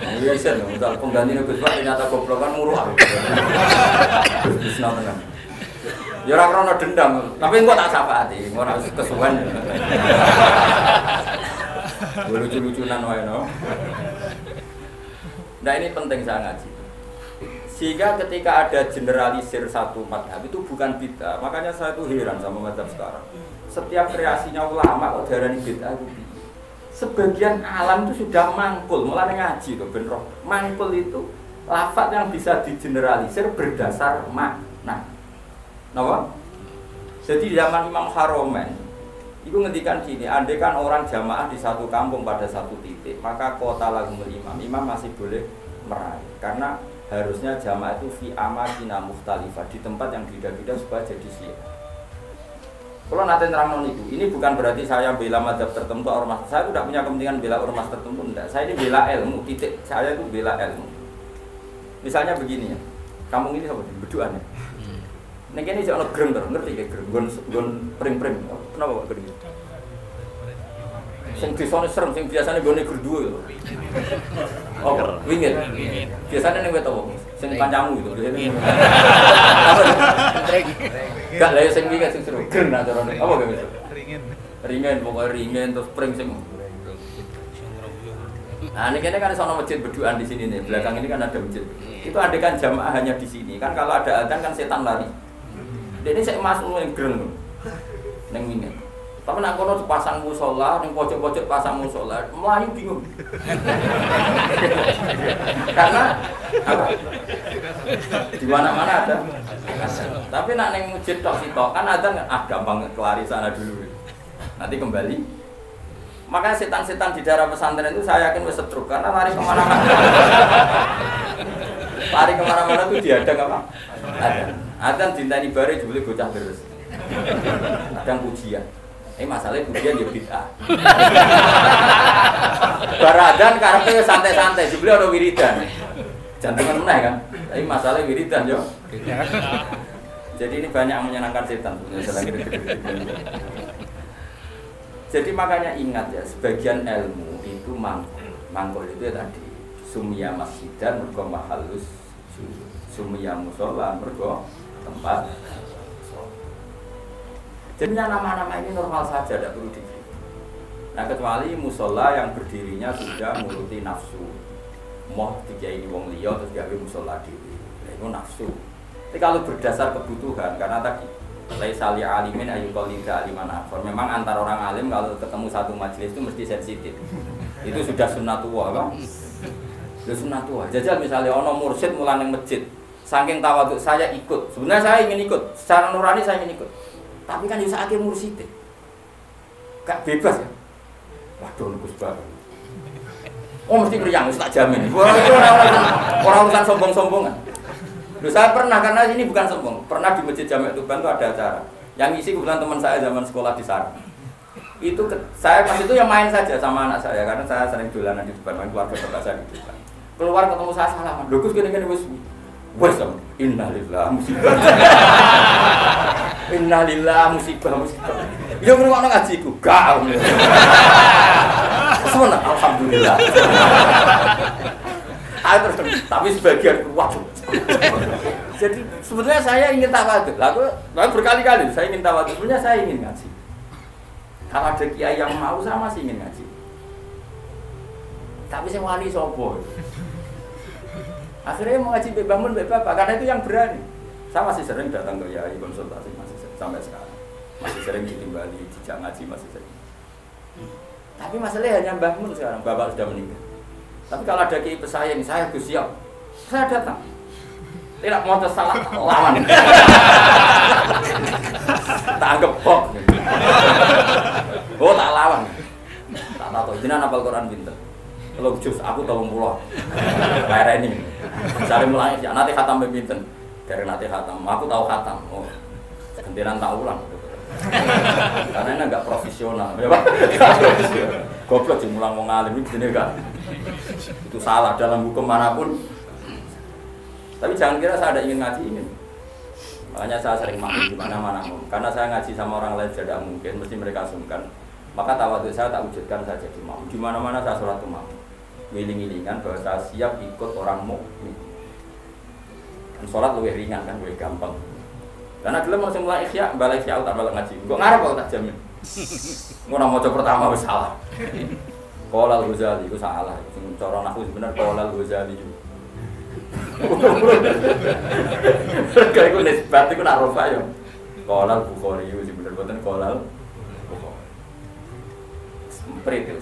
Iya sen, misal pengganti Gus Pak ternyata goblok kan muruh aku. Wis tenan. Ya ora krono dendam, tapi engko tak syafaati, ora kesuwen. Lucu-lucunan wae no. Nah ini penting saya ngaji. Sehingga ketika ada generalisir satu madhab itu bukan bid'ah. Makanya saya tuh heran sama madhab sekarang. Setiap kreasinya ulama kok darani bid'ah itu. Sebagian alam itu sudah mangkul, mulai ngaji tuh ben roh. Mangkul itu lafaz yang bisa digeneralisir berdasar makna. Napa? Jadi di zaman Imam Haromen itu ngendikan gini, andai kan orang jamaah di satu kampung pada satu titik, maka kota lagumul imam masih boleh meraih. Karena harusnya jamaah itu fi amakina mukhtalifah, di tempat yang beda-beda supaya jadi syiah. Kalau nanti nerangno niku, ini bukan berarti saya bela mazhab tertentu ormas. Saya tidak punya kepentingan bela ormas tertentu, enggak. Saya ini bela ilmu, titik. Saya itu bela ilmu. Misalnya begini ya. Kampung ini apa? Beduan ya. Nek kene jek ana greng terus, ngerti ge greng, nggon pring-pring. Kenapa kok greng? Sing desane serem, sing biasane nggone gerduwe lho. Oh, wingit. Biasane ning wet apa? Sing kancamu itu. Gak lha sing wingit sing seru. Greng nak carane. Apa ge itu? Ringen, pokoke ringen terus pring sing. Nah, ini kan sono masjid berduaan di sini nih. Belakang ini kan ada masjid. Itu adekan jamaah hanya di sini. Kan kalau ada adzan kan setan lari. Ini saya masuk yang gereng, neng ini. Tapi nak kono pasang musola, neng pojok-pojok pasang musola, Melayu bingung. Karena apa? Di mana-mana ada. Tapi nak neng masjid tok sitok kan ada gampang kelari sana dulu. Nanti kembali. Makanya setan-setan di daerah pesantren itu saya yakin wis setruk karena lari kemana-mana. Lari kemana-mana tuh diadang apa? Adzan dintani bare jebule bocah terus. Kadang pujian. Masalahnya pujian ya bid'ah. Bar adzan karepe santai-santai, jebule ana wiridan. Jantungan meneh kan. Tapi masalahnya wiridan yo. Jadi ini banyak menyenangkan setan. Jadi makanya ingat ya, sebagian ilmu itu mangkul itu ya tadi sumia masjidan mergo mahallus sumia musola mergo tempat. Jadi nama-nama ini normal saja, tidak perlu dikira. Nah kecuali musola yang berdirinya sudah menuruti nafsu, mau dikiai wong liya terus gawe musola dhewe, itu nafsu. Tapi kalau berdasar kebutuhan, karena tadi laisa li alimin ayu qalida aliman akhar. Memang antar orang alim kalau ketemu satu majelis itu mesti sensitif. Itu sudah sunnatullah kan? Sudah sunnatullah. Jajal misalnya ono mursyid mulang ning masjid. Saking tawaduk saya ikut. Sebenarnya saya ingin ikut. Secara nurani saya ingin ikut. Tapi kan di saat akhir mursyid. Gak bebas ya. Waduh Gus Bab. Oh mesti meriang, wis tak jamin. Orang urusan sombong-sombongan. Loh, saya pernah, karena ini bukan sombong, pernah di Masjid Jami' Tuban itu ada acara yang isi kebetulan teman saya zaman sekolah di sana. Itu saya pas itu yang main saja sama anak saya karena saya sering dolanan di Tuban, main keluarga bapak saya di Tuban. Keluar ketemu saya salaman, "Loh Gus gini-gini wis innalillah musibah." Innalillah musibah. Yo ngrungokno ngajiku, gak. Semua alhamdulillah. Tapi sebagian waduh. Jadi sebetulnya saya ingin tawadhu. Lalu berkali-kali saya ingin tawadhu. Sebenarnya saya ingin ngaji. Kalau ada kiai yang mau sama sih ingin ngaji. Tapi saya wali sopo. Akhirnya mau ngaji bangun bapak karena itu yang berani. Saya masih sering datang ke kiai konsultasi masih sering, sampai sekarang. Masih sering ditimbali, dijak ngaji masih sering. Tapi masalahnya hanya bangun sekarang. Bapak sudah meninggal. Tapi kalau ada kiai pesaing, saya Gus siap. Saya datang. Tidak mau salah lawan. Tak anggap kok. Oh tak lawan. Tak tahu. Jenengan hafal Quran pinter. Kalau jus aku 30. Kayak ini. Cari mulai ya nanti khatam pinten. Dari nanti khatam. Aku tahu khatam. Oh. Gantian tak ulang. Karena ini enggak profesional. Ya, Pak. Goblok dimulang wong alim iki jenenge enggak. Itu salah dalam hukum manapun. Tapi jangan kira saya ada ingin ngaji ini. Makanya saya sering makmum di mana-mana. Karena saya ngaji sama orang lain tidak mungkin, mesti mereka sungkan. Maka tawadhu saya tak wujudkan saja di makmum. Di mana-mana saya sholat makmum. Ngiling-ngilingan bahwa saya siap ikut orang mukmin. Dan sholat lebih ringan kan, lebih gampang. Karena dulu mau mulai ikhya, balik ikhya tak balik ngaji. Kok ngarep kok tak jamin. Ngono maca pertama wis salah. Qala al-Ghazali itu salah. Sing cara nahwu sebenarnya qala al-Ghazali. Kayak gue nisbat itu nak rofa ya. Qala al-Bukhari itu sebenarnya boten qala al-Bukhari. Semprit itu.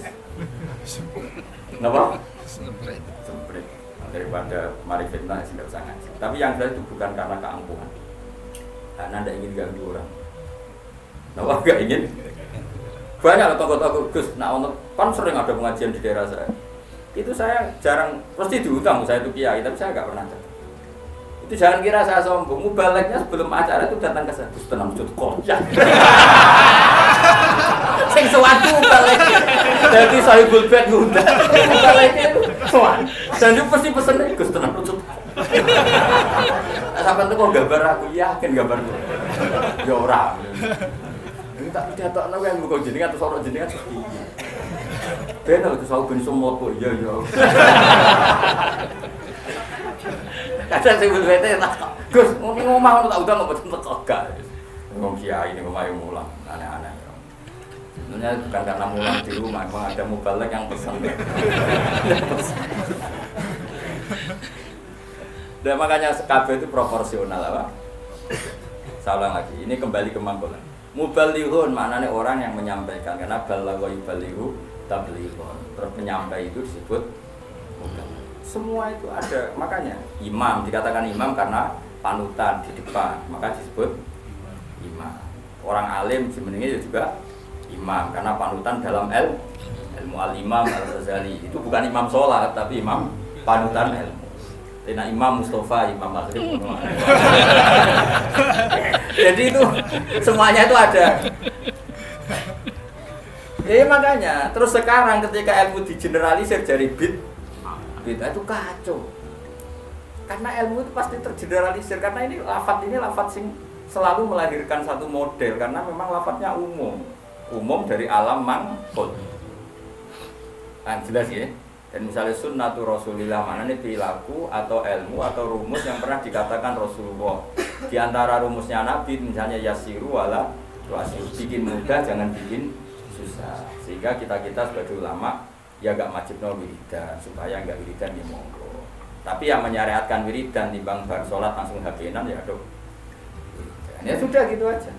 Kenapa? Semprit. Daripada mari fitnah tidak usah ngaji. Tapi yang jelas itu bukan karena keangkuhan. Karena tidak ingin ganggu orang. Kenapa enggak ingin? Banyak tokoh-tokoh Gus, kan sering ada pengajian di daerah saya. Itu saya jarang, pasti diutang saya itu kiai, tapi saya enggak pernah datang. Itu jangan kira saya sombong, mubaleknya sebelum acara itu datang ke saya, Gus tenang cut kocak. Sing sowan mubalek. Jadi saya bulbet ngundang. Mubaleknya itu sowan. Dan itu pasti pesennya Gus tenang cut. Sampai itu kok gambar aku yakin gambarku. Ya ora. Ini tak didatokno yang muga jenengan atau sorok jenengan sepi. Ben aku sau ben semua kok iya. Kadang sing bete tak Gus, ngomong tak udah kok betul gak. Ngomong kiai ini omahe mulang aneh-aneh. Sebenarnya bukan karena mulang di rumah, memang ada mubalek yang pesan. Dan makanya kabeh itu proporsional apa? Saya ulang lagi, ini kembali ke mangkolan. Mubalighun maknanya orang yang menyampaikan karena balagha yubalighu tablighun. Terus penyampai itu disebut mubaligh. Semua itu ada, makanya imam dikatakan imam karena panutan di depan, maka disebut imam. Orang alim sebenarnya juga imam karena panutan dalam ilmu al-imam al-Ghazali. Itu bukan imam sholat tapi imam panutan ilmu. Tina Imam Mustafa, Imam Maghrib. Jadi itu semuanya itu ada. Ya makanya, terus sekarang ketika ilmu digeneralisir dari bid'ah itu kacau. Karena ilmu itu pasti tergeneralisir karena ini lafadz sing selalu melahirkan satu model karena memang lafadznya umum dari alam mangkul. Nah, jelas ya. Dan misalnya sunnatu Rasulillah mana ini perilaku atau ilmu atau rumus yang pernah dikatakan Rasulullah. Di antara rumusnya Nabi misalnya yasiru wala tu'asiru, bikin mudah jangan bikin susah. Sehingga kita sebagai ulama ya gak wajibno wiridan supaya enggak wiridan ya monggo. Tapi yang menyariatkan wiridan timbang bar salat langsung HP-an ya dok. Ya sudah gitu aja.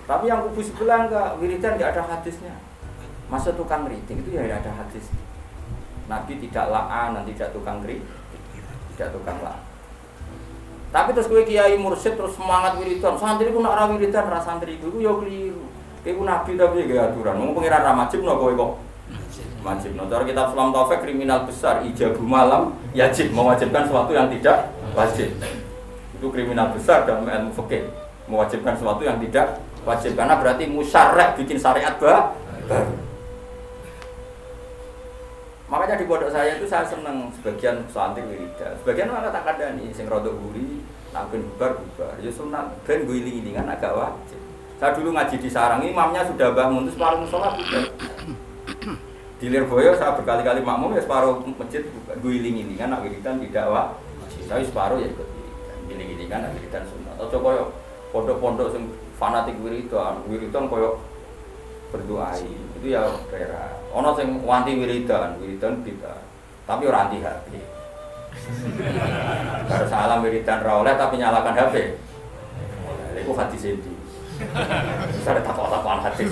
Tapi yang kubu sebelah enggak wiridan enggak ada hadisnya. Masa tukang riting itu ya ada hadis. Nabi tidak la'an, tidak tukang kri, tidak tukang la'an. Tapi terus kowe kiai mursyid terus semangat wiridan. Santri ku nak ra wiridan ra santri iku ya keliru. Kowe nabi tapi gak aturan. Wong pengiran ra wajibno kowe kok. Wajibno. Cara kitab Islam Taufik kriminal besar ijabul malam yajib mewajibkan sesuatu yang tidak wajib. Itu kriminal besar dalam ilmu fikih. Mewajibkan sesuatu yang tidak wajib karena berarti musyarrah bikin syariat baru. Makanya di pondok saya itu saya senang sebagian santri wiridan, sebagian malah tak kandani, sing rodok guri, nak ben bubar, ya sunat, ben gue iling-ilingan agak wajib. Saya dulu ngaji di Sarang, imamnya sudah bangun, terus separuh sholat juga. Di Lirboyo saya berkali-kali makmum ya separuh masjid gue iling-ilingan, nak wiridan tidak wajib. Tapi separuh ya ikut wiridan, iling-ilingan, nak wiridan sunat. Atau koyo pondok-pondok sing fanatik wiridan koyo berdoai, itu ya kira. Ono sing wanti wiridan kita, tapi ora anti HP. Baru salam wiridan ra oleh tapi nyalakan HP. Iku hadis iki. Sare takok-takokan hadis.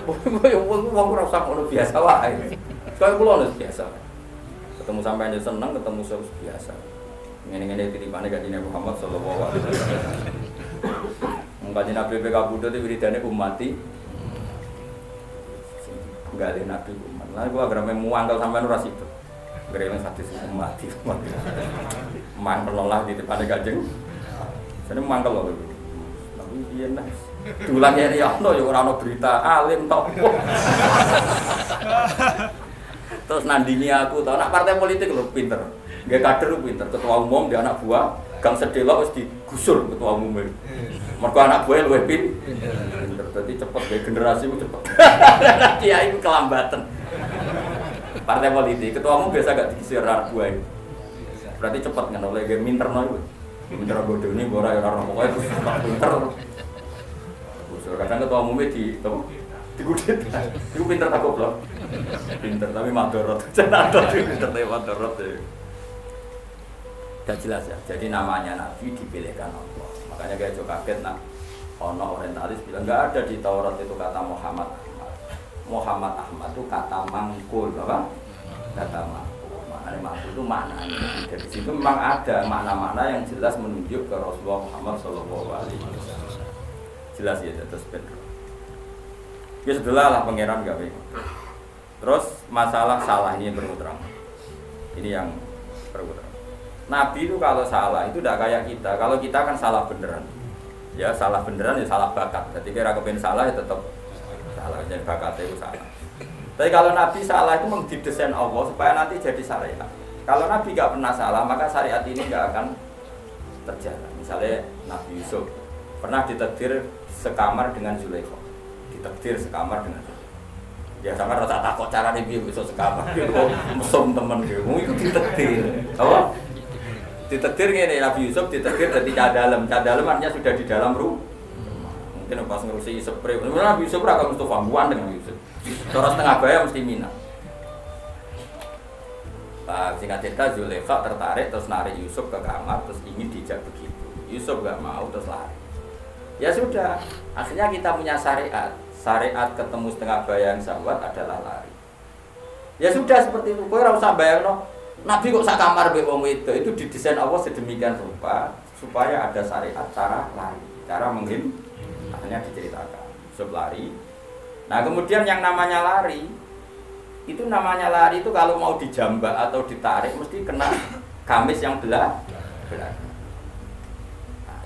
Wong ora usah ngono biasa wae. Kaya kula lho biasa. Ketemu sampean yo seneng, ketemu biasa. Ngene-ngene titipane Kanjeng Muhammad sallallahu alaihi wasallam. Kanjeng Nabi PK Buddha itu wiridane ummati. Enggak ada Nabi umat. Lah gua agar muangkel sampean ora situ. Gereng satu ummati. Mangkel lah di depan Kanjeng. Sene mangkel lho. Tapi piye nah. Dulane ya ono ya ora ono berita alim tok. Terus nandingi aku tau nak partai politik lho pinter. Nggih kader pinter, ketua umum dia anak buah, Gang Sedelo wis digusur ketua umum. Mergo anak buah luwih pinter. Dadi cepet gawe generasi ku cepet. Kiai ku kelambatan. Partai politik ketua umum biasa gak digisir anak buah. Berarti cepet ngono lek minterno iku. Minter bodoni ora ora pokoke pinter. Kadang ketua umumnya digudet. Iku pinter tak goblok. Pinter tapi madorot. Cenadot pinter tapi madorot. Gak jelas ya. Jadi namanya Nabi dipilihkan Allah. Makanya kayak kaget nak ono orientalis bilang enggak ada di Taurat itu kata Muhammad Ahmad. Muhammad Ahmad itu kata mangkul, apa? Kata mangkul. Maknanya mangkul itu maknanya. Dari situ memang ada makna-makna yang jelas menunjuk ke Rasulullah Muhammad sallallahu alaihi wasallam. Jelas ya terus benar. Ya sudah lah pangeran gak baik. Terus masalah salah ini perlu terang. Ini yang perlu terang. Nabi itu kalau salah itu tidak kayak kita. Kalau kita kan salah beneran. Ya salah beneran ya salah bakat. Jadi kira kepen salah ya tetap salah. Jadi bakatnya itu salah. Tapi kalau Nabi salah itu didesain Allah supaya nanti jadi syariat. Kalau Nabi gak pernah salah maka syariat ini gak akan terjalan. Misalnya Nabi Yusuf pernah ditakdir sekamar dengan Zulaikha. Ditakdir sekamar dengan Zulaikha. Ya sama rasa takut cara piye bisa sekamar. Mesum temen dhewe. Iku ditakdir. Apa? Ditakdir ngene Nabi Yusuf ditakdir dadi cah dalem. Cah dalem artinya sudah di dalam rumah. Mungkin pas ngurusi spray. Nabi Yusuf ora karo Mustafa buan dengan Yusuf. Cara setengah baya mesti minat. Pak singkat cerita Zulaikha tertarik terus narik Yusuf ke kamar terus ingin dijak begitu. Yusuf gak mau terus lari. Ya sudah, akhirnya kita punya syariat. Syariat ketemu setengah bayang sahabat adalah lari. Ya sudah seperti itu. Kowe ora usah bayangno, Nabi kok sak kamar mbek wong itu didesain Allah sedemikian rupa supaya ada syariat cara lari, cara mungkin akhirnya diceritakan. Yusuf lari. Nah, kemudian yang namanya lari itu kalau mau dijambak atau ditarik mesti kena gamis yang belah.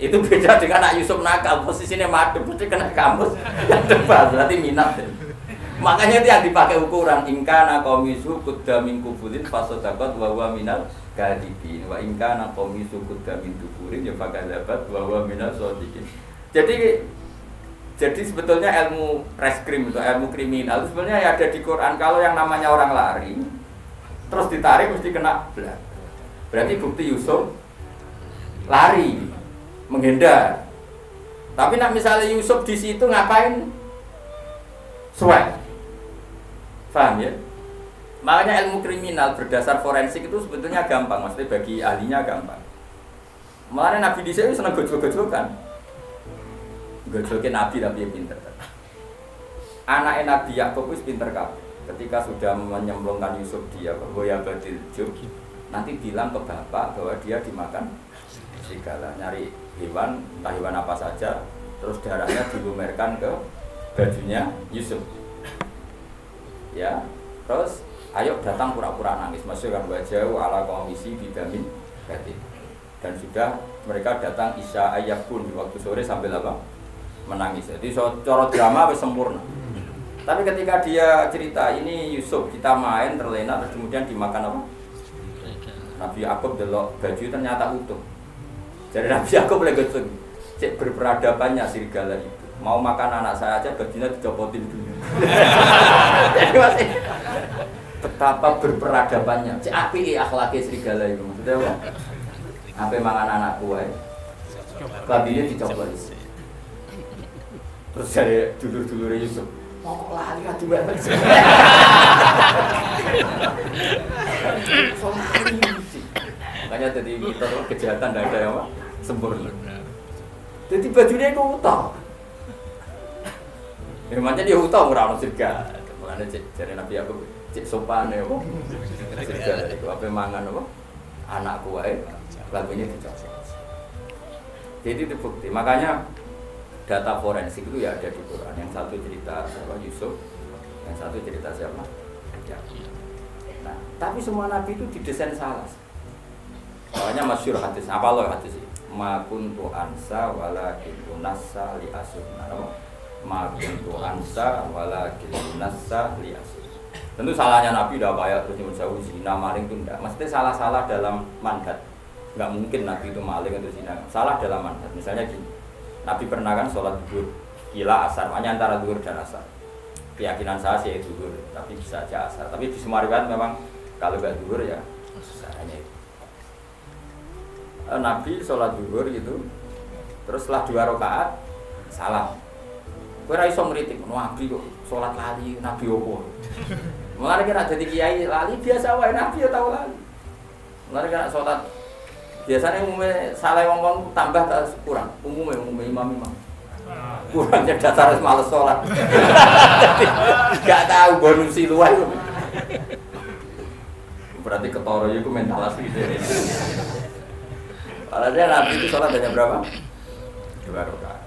Itu beda dengan anak Yusuf nakal, posisinya madep, mesti kena kamus yang depan, berarti minat. Makanya itu yang dipakai ukuran ingkana qamisu qudda min kubulin fasodaqat wa huwa minal kadibin wa ingkana qamisu qudda min duburin ya fakadzabat wa huwa minal shadiqin. Jadi sebetulnya ilmu reskrim itu ilmu kriminal itu sebenarnya ada di Quran. Kalau yang namanya orang lari terus ditarik mesti kena belah. Berarti bukti Yusuf lari menghindar. Tapi nak misalnya Yusuf di situ ngapain? Suai. Paham ya? Makanya ilmu kriminal berdasar forensik itu sebetulnya gampang, maksudnya bagi ahlinya gampang. Makanya Nabi di sini senang gojol-gojolkan. Gojolkan Nabi tapi pinter. Anaknya Nabi Yakub itu pinter kabeh. Ketika sudah menyemplungkan Yusuf dia ya badil jub, nanti bilang ke bapak bahwa dia dimakan serigala, nyari hewan, entah hewan apa saja, terus darahnya dilumerkan ke bajunya Yusuf. Ya, terus ayo datang pura-pura nangis, masukkan wajah ala komisi bidamin batin. Dan sudah mereka datang isya ayat pun di waktu sore sambil apa? Menangis. Jadi cara drama wis sempurna. Tapi ketika dia cerita ini Yusuf kita main terlena terus kemudian dimakan apa? Nabi Yakub delok baju ternyata utuh. Jadi Nabi Yakub lagi cek berperadabannya serigala itu. Mau makan anak saya aja bajunya dicopotin dulu. Jadi masih betapa berperadabannya. Cek apike akhlake serigala itu maksudnya apa? Sampai makan anakku ae. Babinya dicopot. Terus dari dulur-dulure Yusuf, mau kok lali kan dibae. Makanya jadi kita kejahatan tidak ada yang sempurna. Jadi bajunya itu utang. Memangnya dia utang orang surga. Mulanya cari Nabi aku cek sopan ya, surga itu apa mangan apa? anakku wae lagu ini dicopot. Jadi itu bukti. Makanya data forensik itu ya ada di Quran. Yang satu cerita siapa Yusuf, yang satu cerita siapa Yakub. Nah, tapi semua nabi itu didesain salah. Makanya masyhur hadis. Apa loh hadis ini? Ma kuntu ansa walakin unassa li asuna. Ma kuntu ansa walakin unassa li asuna. Tentu salahnya nabi udah kayak terus menjauh zina maling itu enggak. Maksudnya salah-salah dalam manhaj. Enggak mungkin nabi itu maling atau zina. Salah dalam manhaj. Misalnya gini. Nabi pernah kan sholat zuhur ila asar, makanya antara zuhur dan asar. Keyakinan saya sih zuhur, tapi bisa aja asar. Tapi di semua riwayat memang kalau nggak zuhur ya hanya itu. Nabi sholat zuhur gitu, terus setelah 2 rakaat salam. Kowe ra iso ngritik, Nabi kok sholat lali, Nabi opo? Mulane kira jadi kiai lali biasa wae, Nabi ya tau lali. Mulane kira sholat biasanya umumnya salah ngomong tambah tak kurang, umumnya imam kurang jadi dasar males sholat. Gak tahu bonusi luar itu berarti ketoro itu mental asli. Kalau dia Nabi itu sholat hanya berapa? 2 rakaat.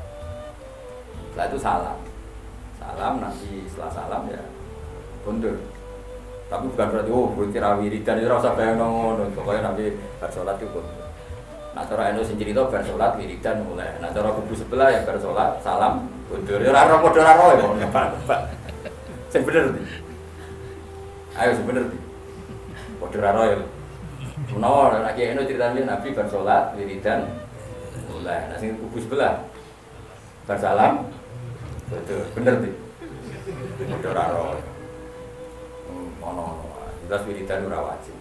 Setelah itu salam Nabi setelah salam ya mundur. Tapi bukan berarti berarti wiridan itu rasa bayang ngono. Pokoknya Nabi bersolat itu pun. Nah cara eno sing cerita bersolat wiridan mulai. Nah cara kubu sebelah ya bersolat salam mundur. Ya ora padha ora roe kok nebak. Sing bener iki. Ayo sing bener iki. Padha ora roe. Menawa nek eno critane Nabi bersolat wiridan mulai. Nah sing kubu sebelah bersalam betul bener iki. Padha ora roe. Ono jelas wiridan ora wajib.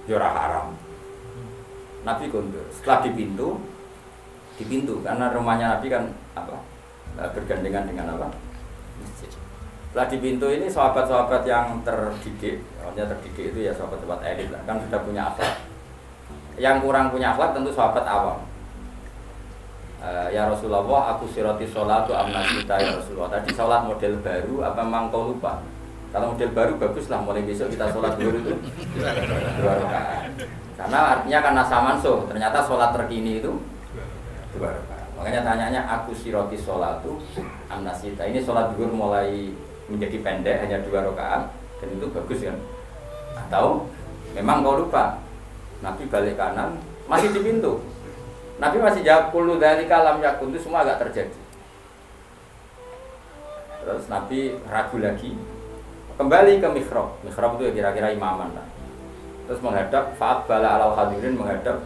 Ya ora haram. Nabi kondur. Setelah di pintu karena rumahnya Nabi kan apa? Bergandengan dengan apa? Masjid. Setelah di pintu ini sahabat-sahabat yang terdidik, maksudnya terdidik itu ya sahabat-sahabat elit lah, kan sudah punya akhlak. Yang kurang punya akhlak tentu sahabat awam. Ya Rasulullah, aku siroti sholatu amnasita ya Rasulullah. Tadi sholat model baru apa memang kau lupa? Kalau model baru baguslah, mulai besok kita sholat dulu itu 2 rakaat. Karena artinya karena samansuh, ternyata sholat terkini itu 2 rakaat. Makanya tanyanya aku siroti sholatu amnasita. Ini sholat zuhur mulai menjadi pendek hanya 2 rakaat dan itu bagus kan? Atau memang kau lupa? Nabi balik kanan masih di pintu. Nabi masih jawab kullu dzalika lam yakun, itu semua agak terjadi. Terus Nabi ragu lagi. Kembali ke mihrab. Mihrab itu kira-kira imaman lah. Terus menghadap fa'at bala alal hadirin, menghadap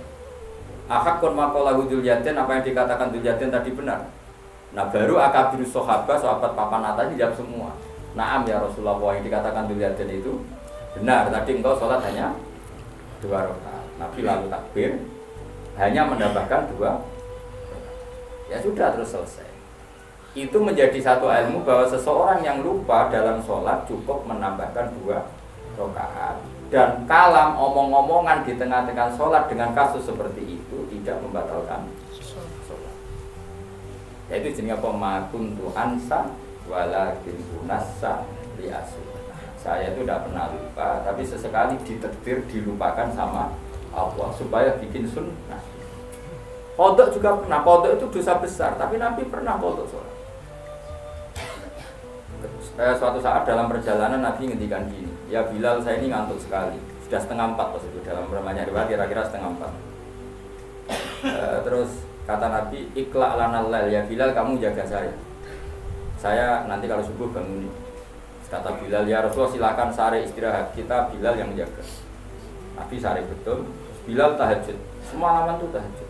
ahakun maqalahu Dzulyatin, apa yang dikatakan Dzulyatin tadi benar. Nah baru akabirus sahabat papan atas dijawab semua. Naam ya Rasulullah, yang dikatakan Dzulyatin itu benar. Tadi engkau sholat hanya 2 rakaat. Nabi lalu takbir, hanya menambahkan 2. Ya sudah terus selesai. Itu menjadi satu ilmu bahwa seseorang yang lupa dalam sholat cukup menambahkan 2 rakaat. Dan kalam omong-omongan di tengah-tengah sholat dengan kasus seperti itu tidak membatalkan sholat. Yaitu jenis apa? Ma kuntu ansa walakin unassa li asu. Saya itu tidak pernah lupa, tapi sesekali ditakdir dilupakan sama Allah supaya bikin sunnah. Qodok juga pernah. Qodok itu dosa besar, tapi Nabi pernah qodok sholat. Suatu saat dalam perjalanan Nabi ngendikan gini, ya Bilal, saya ini ngantuk sekali, sudah 3:30 pas itu dalam banyak riwayat kira-kira 3:30. Terus kata Nabi, ikla lanal lail, ya Bilal kamu jaga saya nanti kalau subuh bangun. Kata Bilal, ya Rasulullah silakan sare istirahat, kita Bilal yang jaga. Nabi sare betul. Bilal tahajud, semua alaman itu tahajud.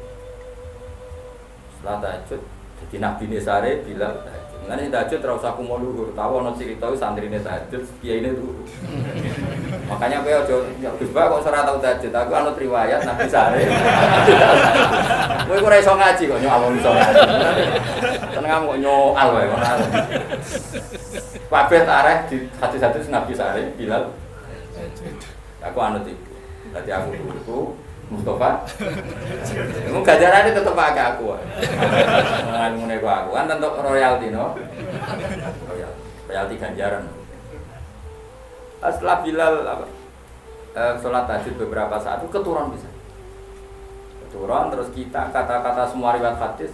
Setelah tahajud, jadi Nabi ini sare, Bilal tahajud. Nanti tahajud terus aku mau luhur, tahu ono cerita santri ini tahajud, kiai ini luhur. Makanya kowe aja Gus Ba kok ora tau tahajud, aku anut riwayat Nabi sare. Kowe ora iso ngaji kok nyawang iso. Tenang kok nyoal wae ora. Kabeh tareh di hadis-hadis Nabi sare, Bilal. Aku anut iku. Berarti aku guruku Mustafa. Mung gajarane tetep pakai aku. Ngene kok aku kan tentu royalti no. Royalti ganjaran. Setelah Bilal sholat tahajud beberapa saat itu keturun bisa. Turun terus kita kata-kata semua riwayat hadis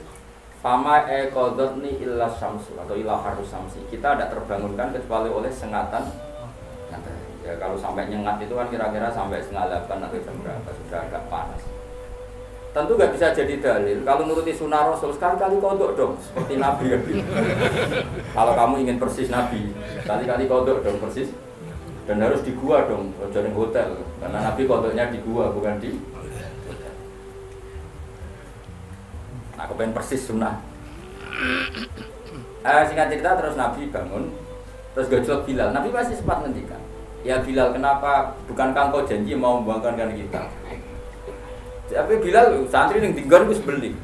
fama qadhatni illa syamsu atau illa harus samsi. Kita tidak terbangunkan kecuali oleh sengatan matahari. Ya kalau sampai nyengat itu kan kira-kira sampai 7:30 atau jam berapa sudah agak panas. Tentu nggak bisa jadi dalil. Kalau nuruti sunnah Rasul sekali-kali kodok dong seperti Nabi. Kalau kamu ingin persis Nabi, sekali-kali kodok dong persis. Dan harus di gua dong, jangan hotel. Karena Nabi kodoknya di gua bukan di hotel. Nah, aku pengen persis sunnah. Singkat cerita terus Nabi bangun, terus gojlok Bilal. Nabi masih sempat ngendikan, ya Bilal, kenapa bukankah engkau janji mau membangkitkan kita? Tapi Bilal santri yang tinggal itu beli,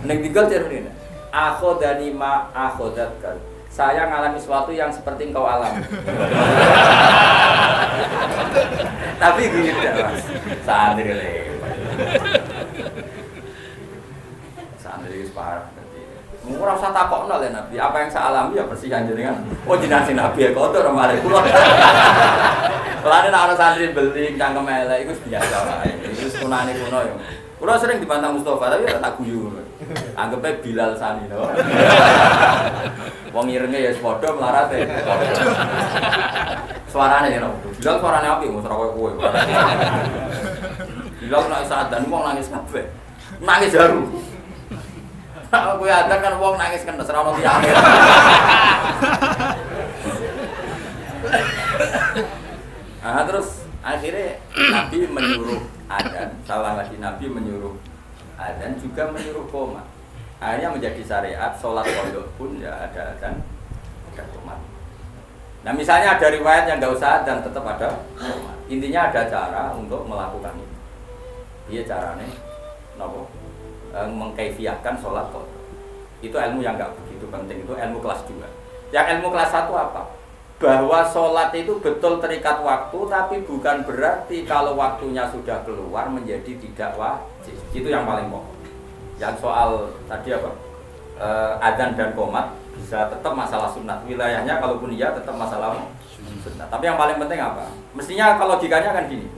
yang tinggal cermin. Akhodani ma akhodatkan. Saya ngalami sesuatu yang seperti engkau alami. Tapi gitu mas, santri santri parah. Murah usah takok nol ya Nabi. Apa yang saya alami ya persis yang jenengan. Oh jenengan si Nabi ya kotor kemarin pulau. Kalau ada santri beli cangkem elek itu biasa lah. Itu sunane kuno ya. Kulo sering dibantah Mustafa tapi tak guyu. Anggapnya Bilal sani to. Wong irenge ya padha melarate. Suarane ya Nabi. Bilal suarane apik mung ora koyo kowe. Bilal nek sadan wong nangis kabeh. Nangis haru. Aku ada kan wong nangis kan ora ono tiyane. Terus akhirnya Nabi menyuruh adzan, salah lagi Nabi menyuruh adzan juga menyuruh qomat. Akhirnya menjadi syariat sholat pondok pun ya ada adzan, ada qomat. Nah misalnya ada riwayat yang enggak usah adzan tetap ada qomat. Intinya ada cara untuk melakukan ini. Iya caranya nopo? Mengkaifiahkan sholat qadha. Itu ilmu yang enggak begitu penting, itu ilmu kelas 2. Yang ilmu kelas 1 apa? Bahwa sholat itu betul terikat waktu, tapi bukan berarti kalau waktunya sudah keluar menjadi tidak wajib. Itu yang paling pokok. Yang soal tadi apa? Adzan dan qomat bisa tetap masalah sunat. Wilayahnya kalaupun iya tetap masalah sunat. Tapi yang paling penting apa? Mestinya kalau logikanya kan gini.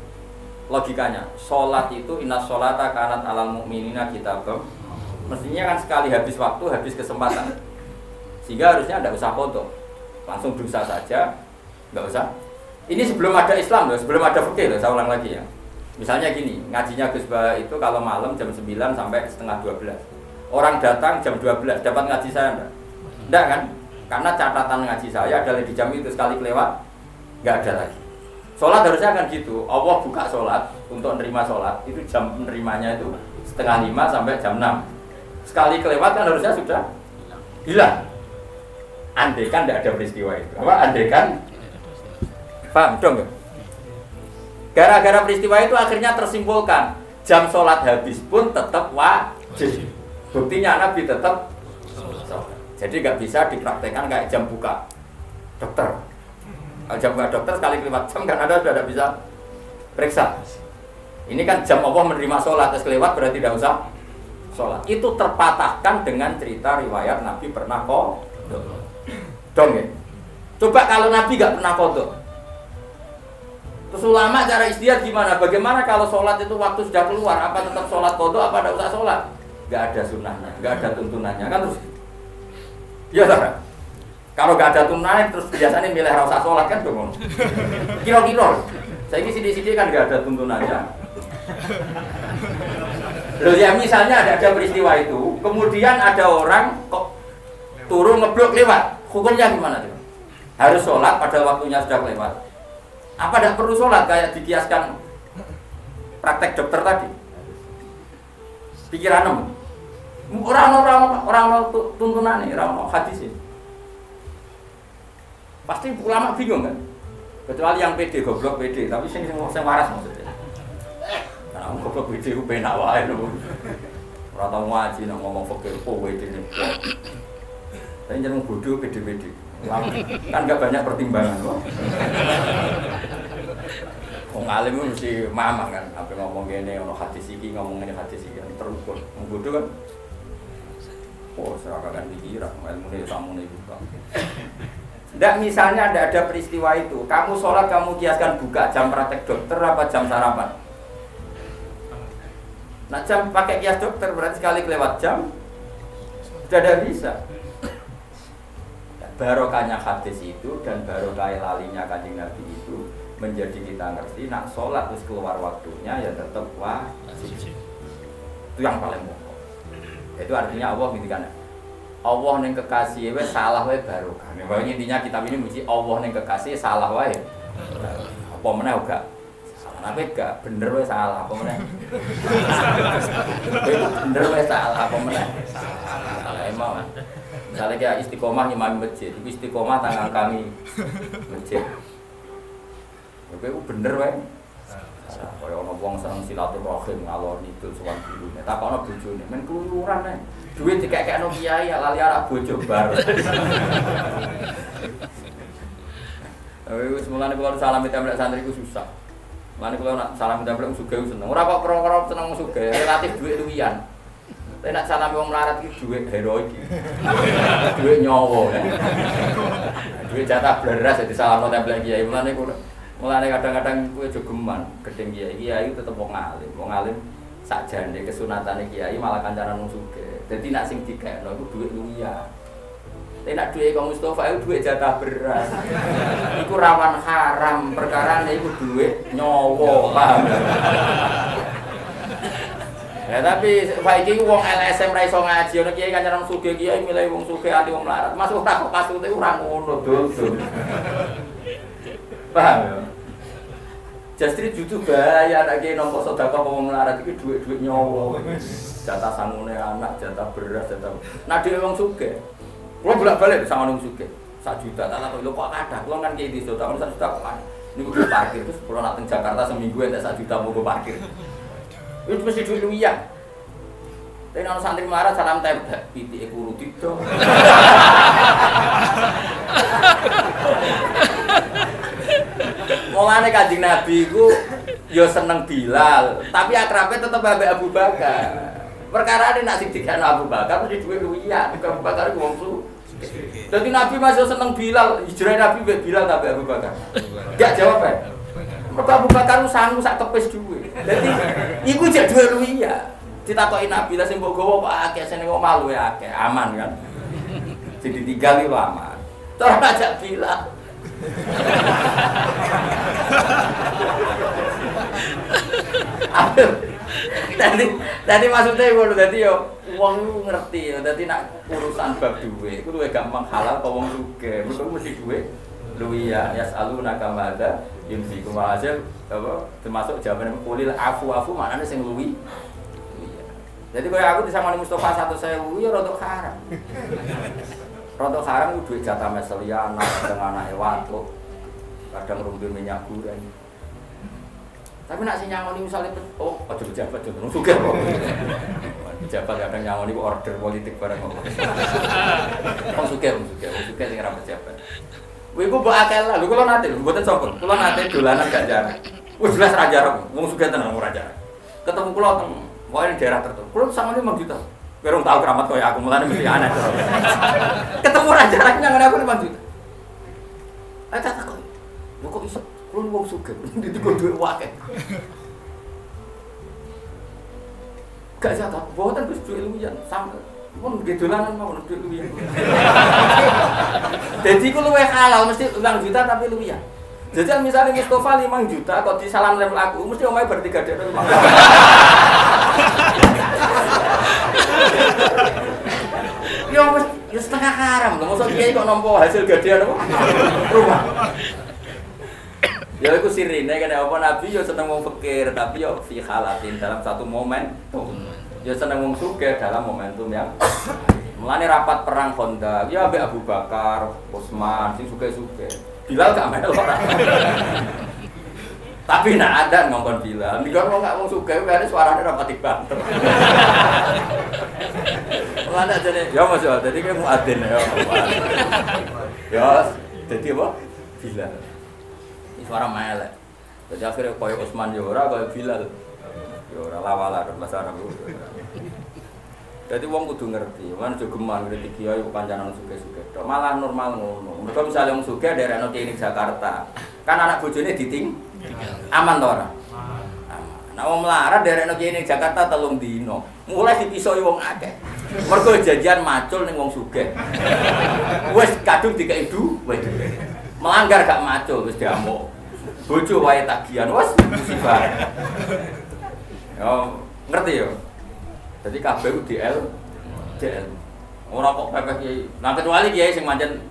Logikanya, sholat itu inna sholata kanat alal mu'minina kitabam. Mestinya kan sekali habis waktu, habis kesempatan. Sehingga harusnya tidak usah foto. Langsung berusaha saja, nggak usah. Ini sebelum ada Islam loh, sebelum ada fikih loh, saya ulang lagi ya. Misalnya gini, ngajinya Gus Bah itu kalau malam jam 9 sampai setengah 12. Orang datang jam 12, dapat ngaji saya enggak? Enggak kan? Karena catatan ngaji saya adalah di jam itu sekali kelewat, nggak ada lagi. Sholat harusnya kan gitu, Allah buka sholat untuk menerima sholat, itu jam menerimanya itu setengah 5 sampai jam 6. Sekali kelewat kan harusnya sudah hilang. Andaikan tidak ada peristiwa itu, apa? Andaikan, paham dong ya? Gara-gara peristiwa itu akhirnya tersimpulkan jam sholat habis pun tetap wajib. Buktinya Nabi tetap sholat. Jadi nggak bisa dipraktekkan kayak jam buka dokter. Kalau jam buka dokter sekali kelewat jam kan Anda sudah tidak bisa periksa. Ini kan jam Allah menerima sholat, terus kelewat berarti tidak usah sholat. Itu terpatahkan dengan cerita riwayat Nabi pernah qadha. Dong ya. Coba kalau Nabi nggak pernah qadha. Terus ulama cara istihad gimana? Bagaimana kalau sholat itu waktu sudah keluar? Apa tetap sholat qadha? Apa tidak usah sholat? Nggak ada sunnahnya, nggak ada tuntunannya kan terus. Iya tak? Kalau nggak ada tuntunannya terus biasanya milih rasa sholat kan dong. Kira-kira. Saya ini sini-sini kan nggak ada tuntunannya. Loh ya misalnya ada peristiwa itu, kemudian ada orang kok turun ngeblok lewat. Hukumnya gimana tuh? Harus sholat pada waktunya sudah lewat. Apa tidak perlu sholat kayak dikiaskan praktek dokter tadi? Pikiran orang tuntunan nih, orang hadis ini. Pasti ulama bingung kan? Kecuali yang PD goblok PD, tapi sing waras maksudnya. Karena goblok PD ku penak wae lho. Ora tau ngaji nang ngomong fikih po PD ini. Tapi jangan bodoh PD-PD. Kan enggak banyak pertimbangan kok. Wong alim itu mesti mamang kan, apa ngomong gini, ono hadis iki, ngomong ini hadis iki, terukur. Wong bodoh kan, oh serakakan pikiran, ilmu ini kamu nih buka. Nggak misalnya ada peristiwa itu, kamu sholat kamu kiaskan buka jam praktek dokter apa jam sarapan? Nak jam pakai kias dokter berarti sekali kelewat jam sudah tidak bisa. Barokahnya hadis itu dan barokah lalinya Kanjeng Nabi itu menjadi kita ngerti nak sholat terus keluar waktunya ya tetap wajib. Itu yang paling pokok. Itu artinya Allah ngintikan Allah yang kekasih wes salah wae barokah. Nah, intinya kitab ini mesti Allah yang kekasih salah wae. Apa meneh uga tapi gak bener wae salah apa meneh. Bener wae salah apa meneh. Salah emang. Misalnya kayak istiqomah imam masjid, istiqomah tangan kami masjid. Oke, bener wae. Kaya ana wong seneng silaturahim ngalor ngidul sowan gurune. Takono bojone, men keluyuran ae. Duit dikekekno kiai lali arek bojo bar. Wis mulane kula salam templek santri ku susah. Mulane kula nak salam templek sugih seneng. Ora kok kro-kro seneng sugih, relatif duit luwian. Tapi nak salam wong melarat iki duit heroik iki. Duit nyawa. Duit jatah beras dadi salam templek kiai. Mulane kadang-kadang kowe jogeman gedeng kiai tetep wong alim. Wong alim sakjane kesunatane kiai malah kancanan wong sugih. Dadi nak sing dikekno iku duit luwian. Tapi nak duit Kang Mustofa itu duit jatah beras. Iku rawan haram, perkarane iku duit nyawa, paham. Ya tapi saiki wong LSM ra iso ngaji, ana kiai kancanan sugih kiai milih wong sugih anti wong melarat. Masuk ora kok kasute ora ngono, dodo. Paham ya? Justru jutu bahaya anak kiai nampa sedekah wong melarat iki duit-duit nyawa. Jatah sangune anak, jatah beras, jatah. Nah dhewe wong sugih. Kulo bolak-balik sama wong sugih. 1 juta tak takok lho kok kathah. Kulo kan kiai desa tak 1 juta kok kan. Niku kudu parkir terus kulo nak teng Jakarta seminggu entek 1 juta monggo parkir. Itu mesti duit luwian. Tapi ana santri melarat salam tembak, pitike kuru didol. Mulane Kanjeng Nabi iku ya seneng Bilal, tapi akrabe tetep ambek Abu Bakar. Perkara ini nak sing dikene Abu Bakar mesti duwe luwian, Abu Bakar iku wong sugih. Dadi Nabi masih seneng Bilal, hijrah Nabi mbek Bilal tapi Abu Bakar. Gak jawab ae. Mergo Abu Bakar sangu sak kepis duwe. Dadi iku jek duwe luwian. Ditakoki Nabi lah sing mbok gawa kok akeh sing kok malu ya akeh, aman kan. Sing ditinggal iki aman. Terus ajak Bilal. Tadi maksudnya ngono dadi yo wong ngerti dadi nak urusan bab duwe iku luwih gampang halal kok wong sugih. Mergo mesti duwe luwian yasaluna kamada yunfikum hasil apa termasuk jawaban kulil afu maknane sing luwi. Jadi kaya aku disangoni Mustofa 1.000 ya rada haram. Rada haram ku duit jatah meseliana, kadang anake watu. Kadang rumpi minyak goreng. Tapi nak sing nyangoni misale oh aja pejabat jeneng sugih kok. Pejabat kadang nyangoni ku order politik bareng kok. Wong sugih sing ora pejabat. Kuwi ku mbok akeh lah, lho kula nate mboten sombong. Kula nate dolanan gak jarak. Wis jelas ra jarak, wong sugih tenan ora jarak. Ketemu kula teng wae daerah tertentu. Kula sangone 5 juta. Kowe ora tau keramat koyo aku, mulane mesti aneh. Ketemu ra jarak nyangone aku 5 juta. Ayo tak kok. Lho kok iso? Kulo wong sugih, ditiku duit akeh. Gak zakat, boten Gus duit luwian sampe. Mun nggih dolanan mawon duit luwian. Dadi ku luwih halal mesti 5 juta tapi luwian. Jajal misalnya Mustofa 5 juta kok disalam lem aku mesti omahe bar 3 dek. Yo wis setengah haram lho, mosok kiai kok nampa hasil gadean apa? Rumah. Ya iku sirine kene apa Nabi ya seneng wong fakir tapi ya fi halatin dalam satu momen. Ya seneng wong sugih dalam momentum yang mulane rapat perang Khandaq ya ambek Abu Bakar, Utsman sing sugih-sugih. Bilal gak melu ora. Tapi nak ada ngongkon Bilal. Dikon wong gak wong sugih kene suarane ra pati banter. Mulane jane ya Mas ya dadi ke muadzin ya. Ya dadi apa? Bilal. Suara melek. Jadi akhirnya koyo Utsman yo ora koyo Bilal. Yo ora lawala bahasa Arab. Jadi wong kudu ngerti, kan jogeman kritik kiai kancanan sugih-sugih. Malah normal ngono. Mergo misale wong sugih daerahno klinik Jakarta, kan anak bojone diting aman to ora? Aman. Nah wong melarat derekno kene Jakarta 3 dino. Mulai dipisoi wong akeh. Mergo janjian macul ning wong sugih. Wis kadung dikeki duwe. Melanggar gak macul wis diamuk. Bojo wae tagihan wis musibah. Yo ngerti yo. Jadi kabeh ku DL. Ora kok pepeh kiai. Nah kecuali kiai sing pancen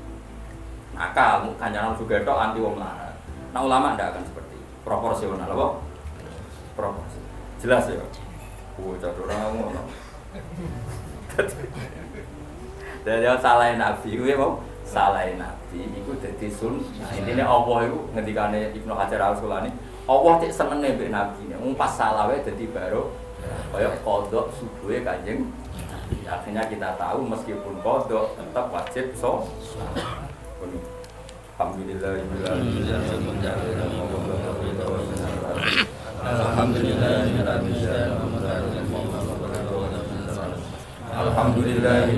nakal, kancanan juga tok anti wong melarat. Nah ulama ndak akan seperti itu. Proporsional apa? Proporsi. Jelas ya. Catur ora ngono. Dadi salah Nabi kuwi apa? Salah Nabi iku dadi sunnah. Intine Allah iku ngendikane Ibnu Hajar Al-Asqalani, Allah cek senenge mbek Nabi. Wong pas salah wae dadi baro kaya qodok subuhe Kanjeng. Akhirnya kita tahu meskipun qodok tetap wajib Alhamdulillahirabbil alamin. Alhamdulillah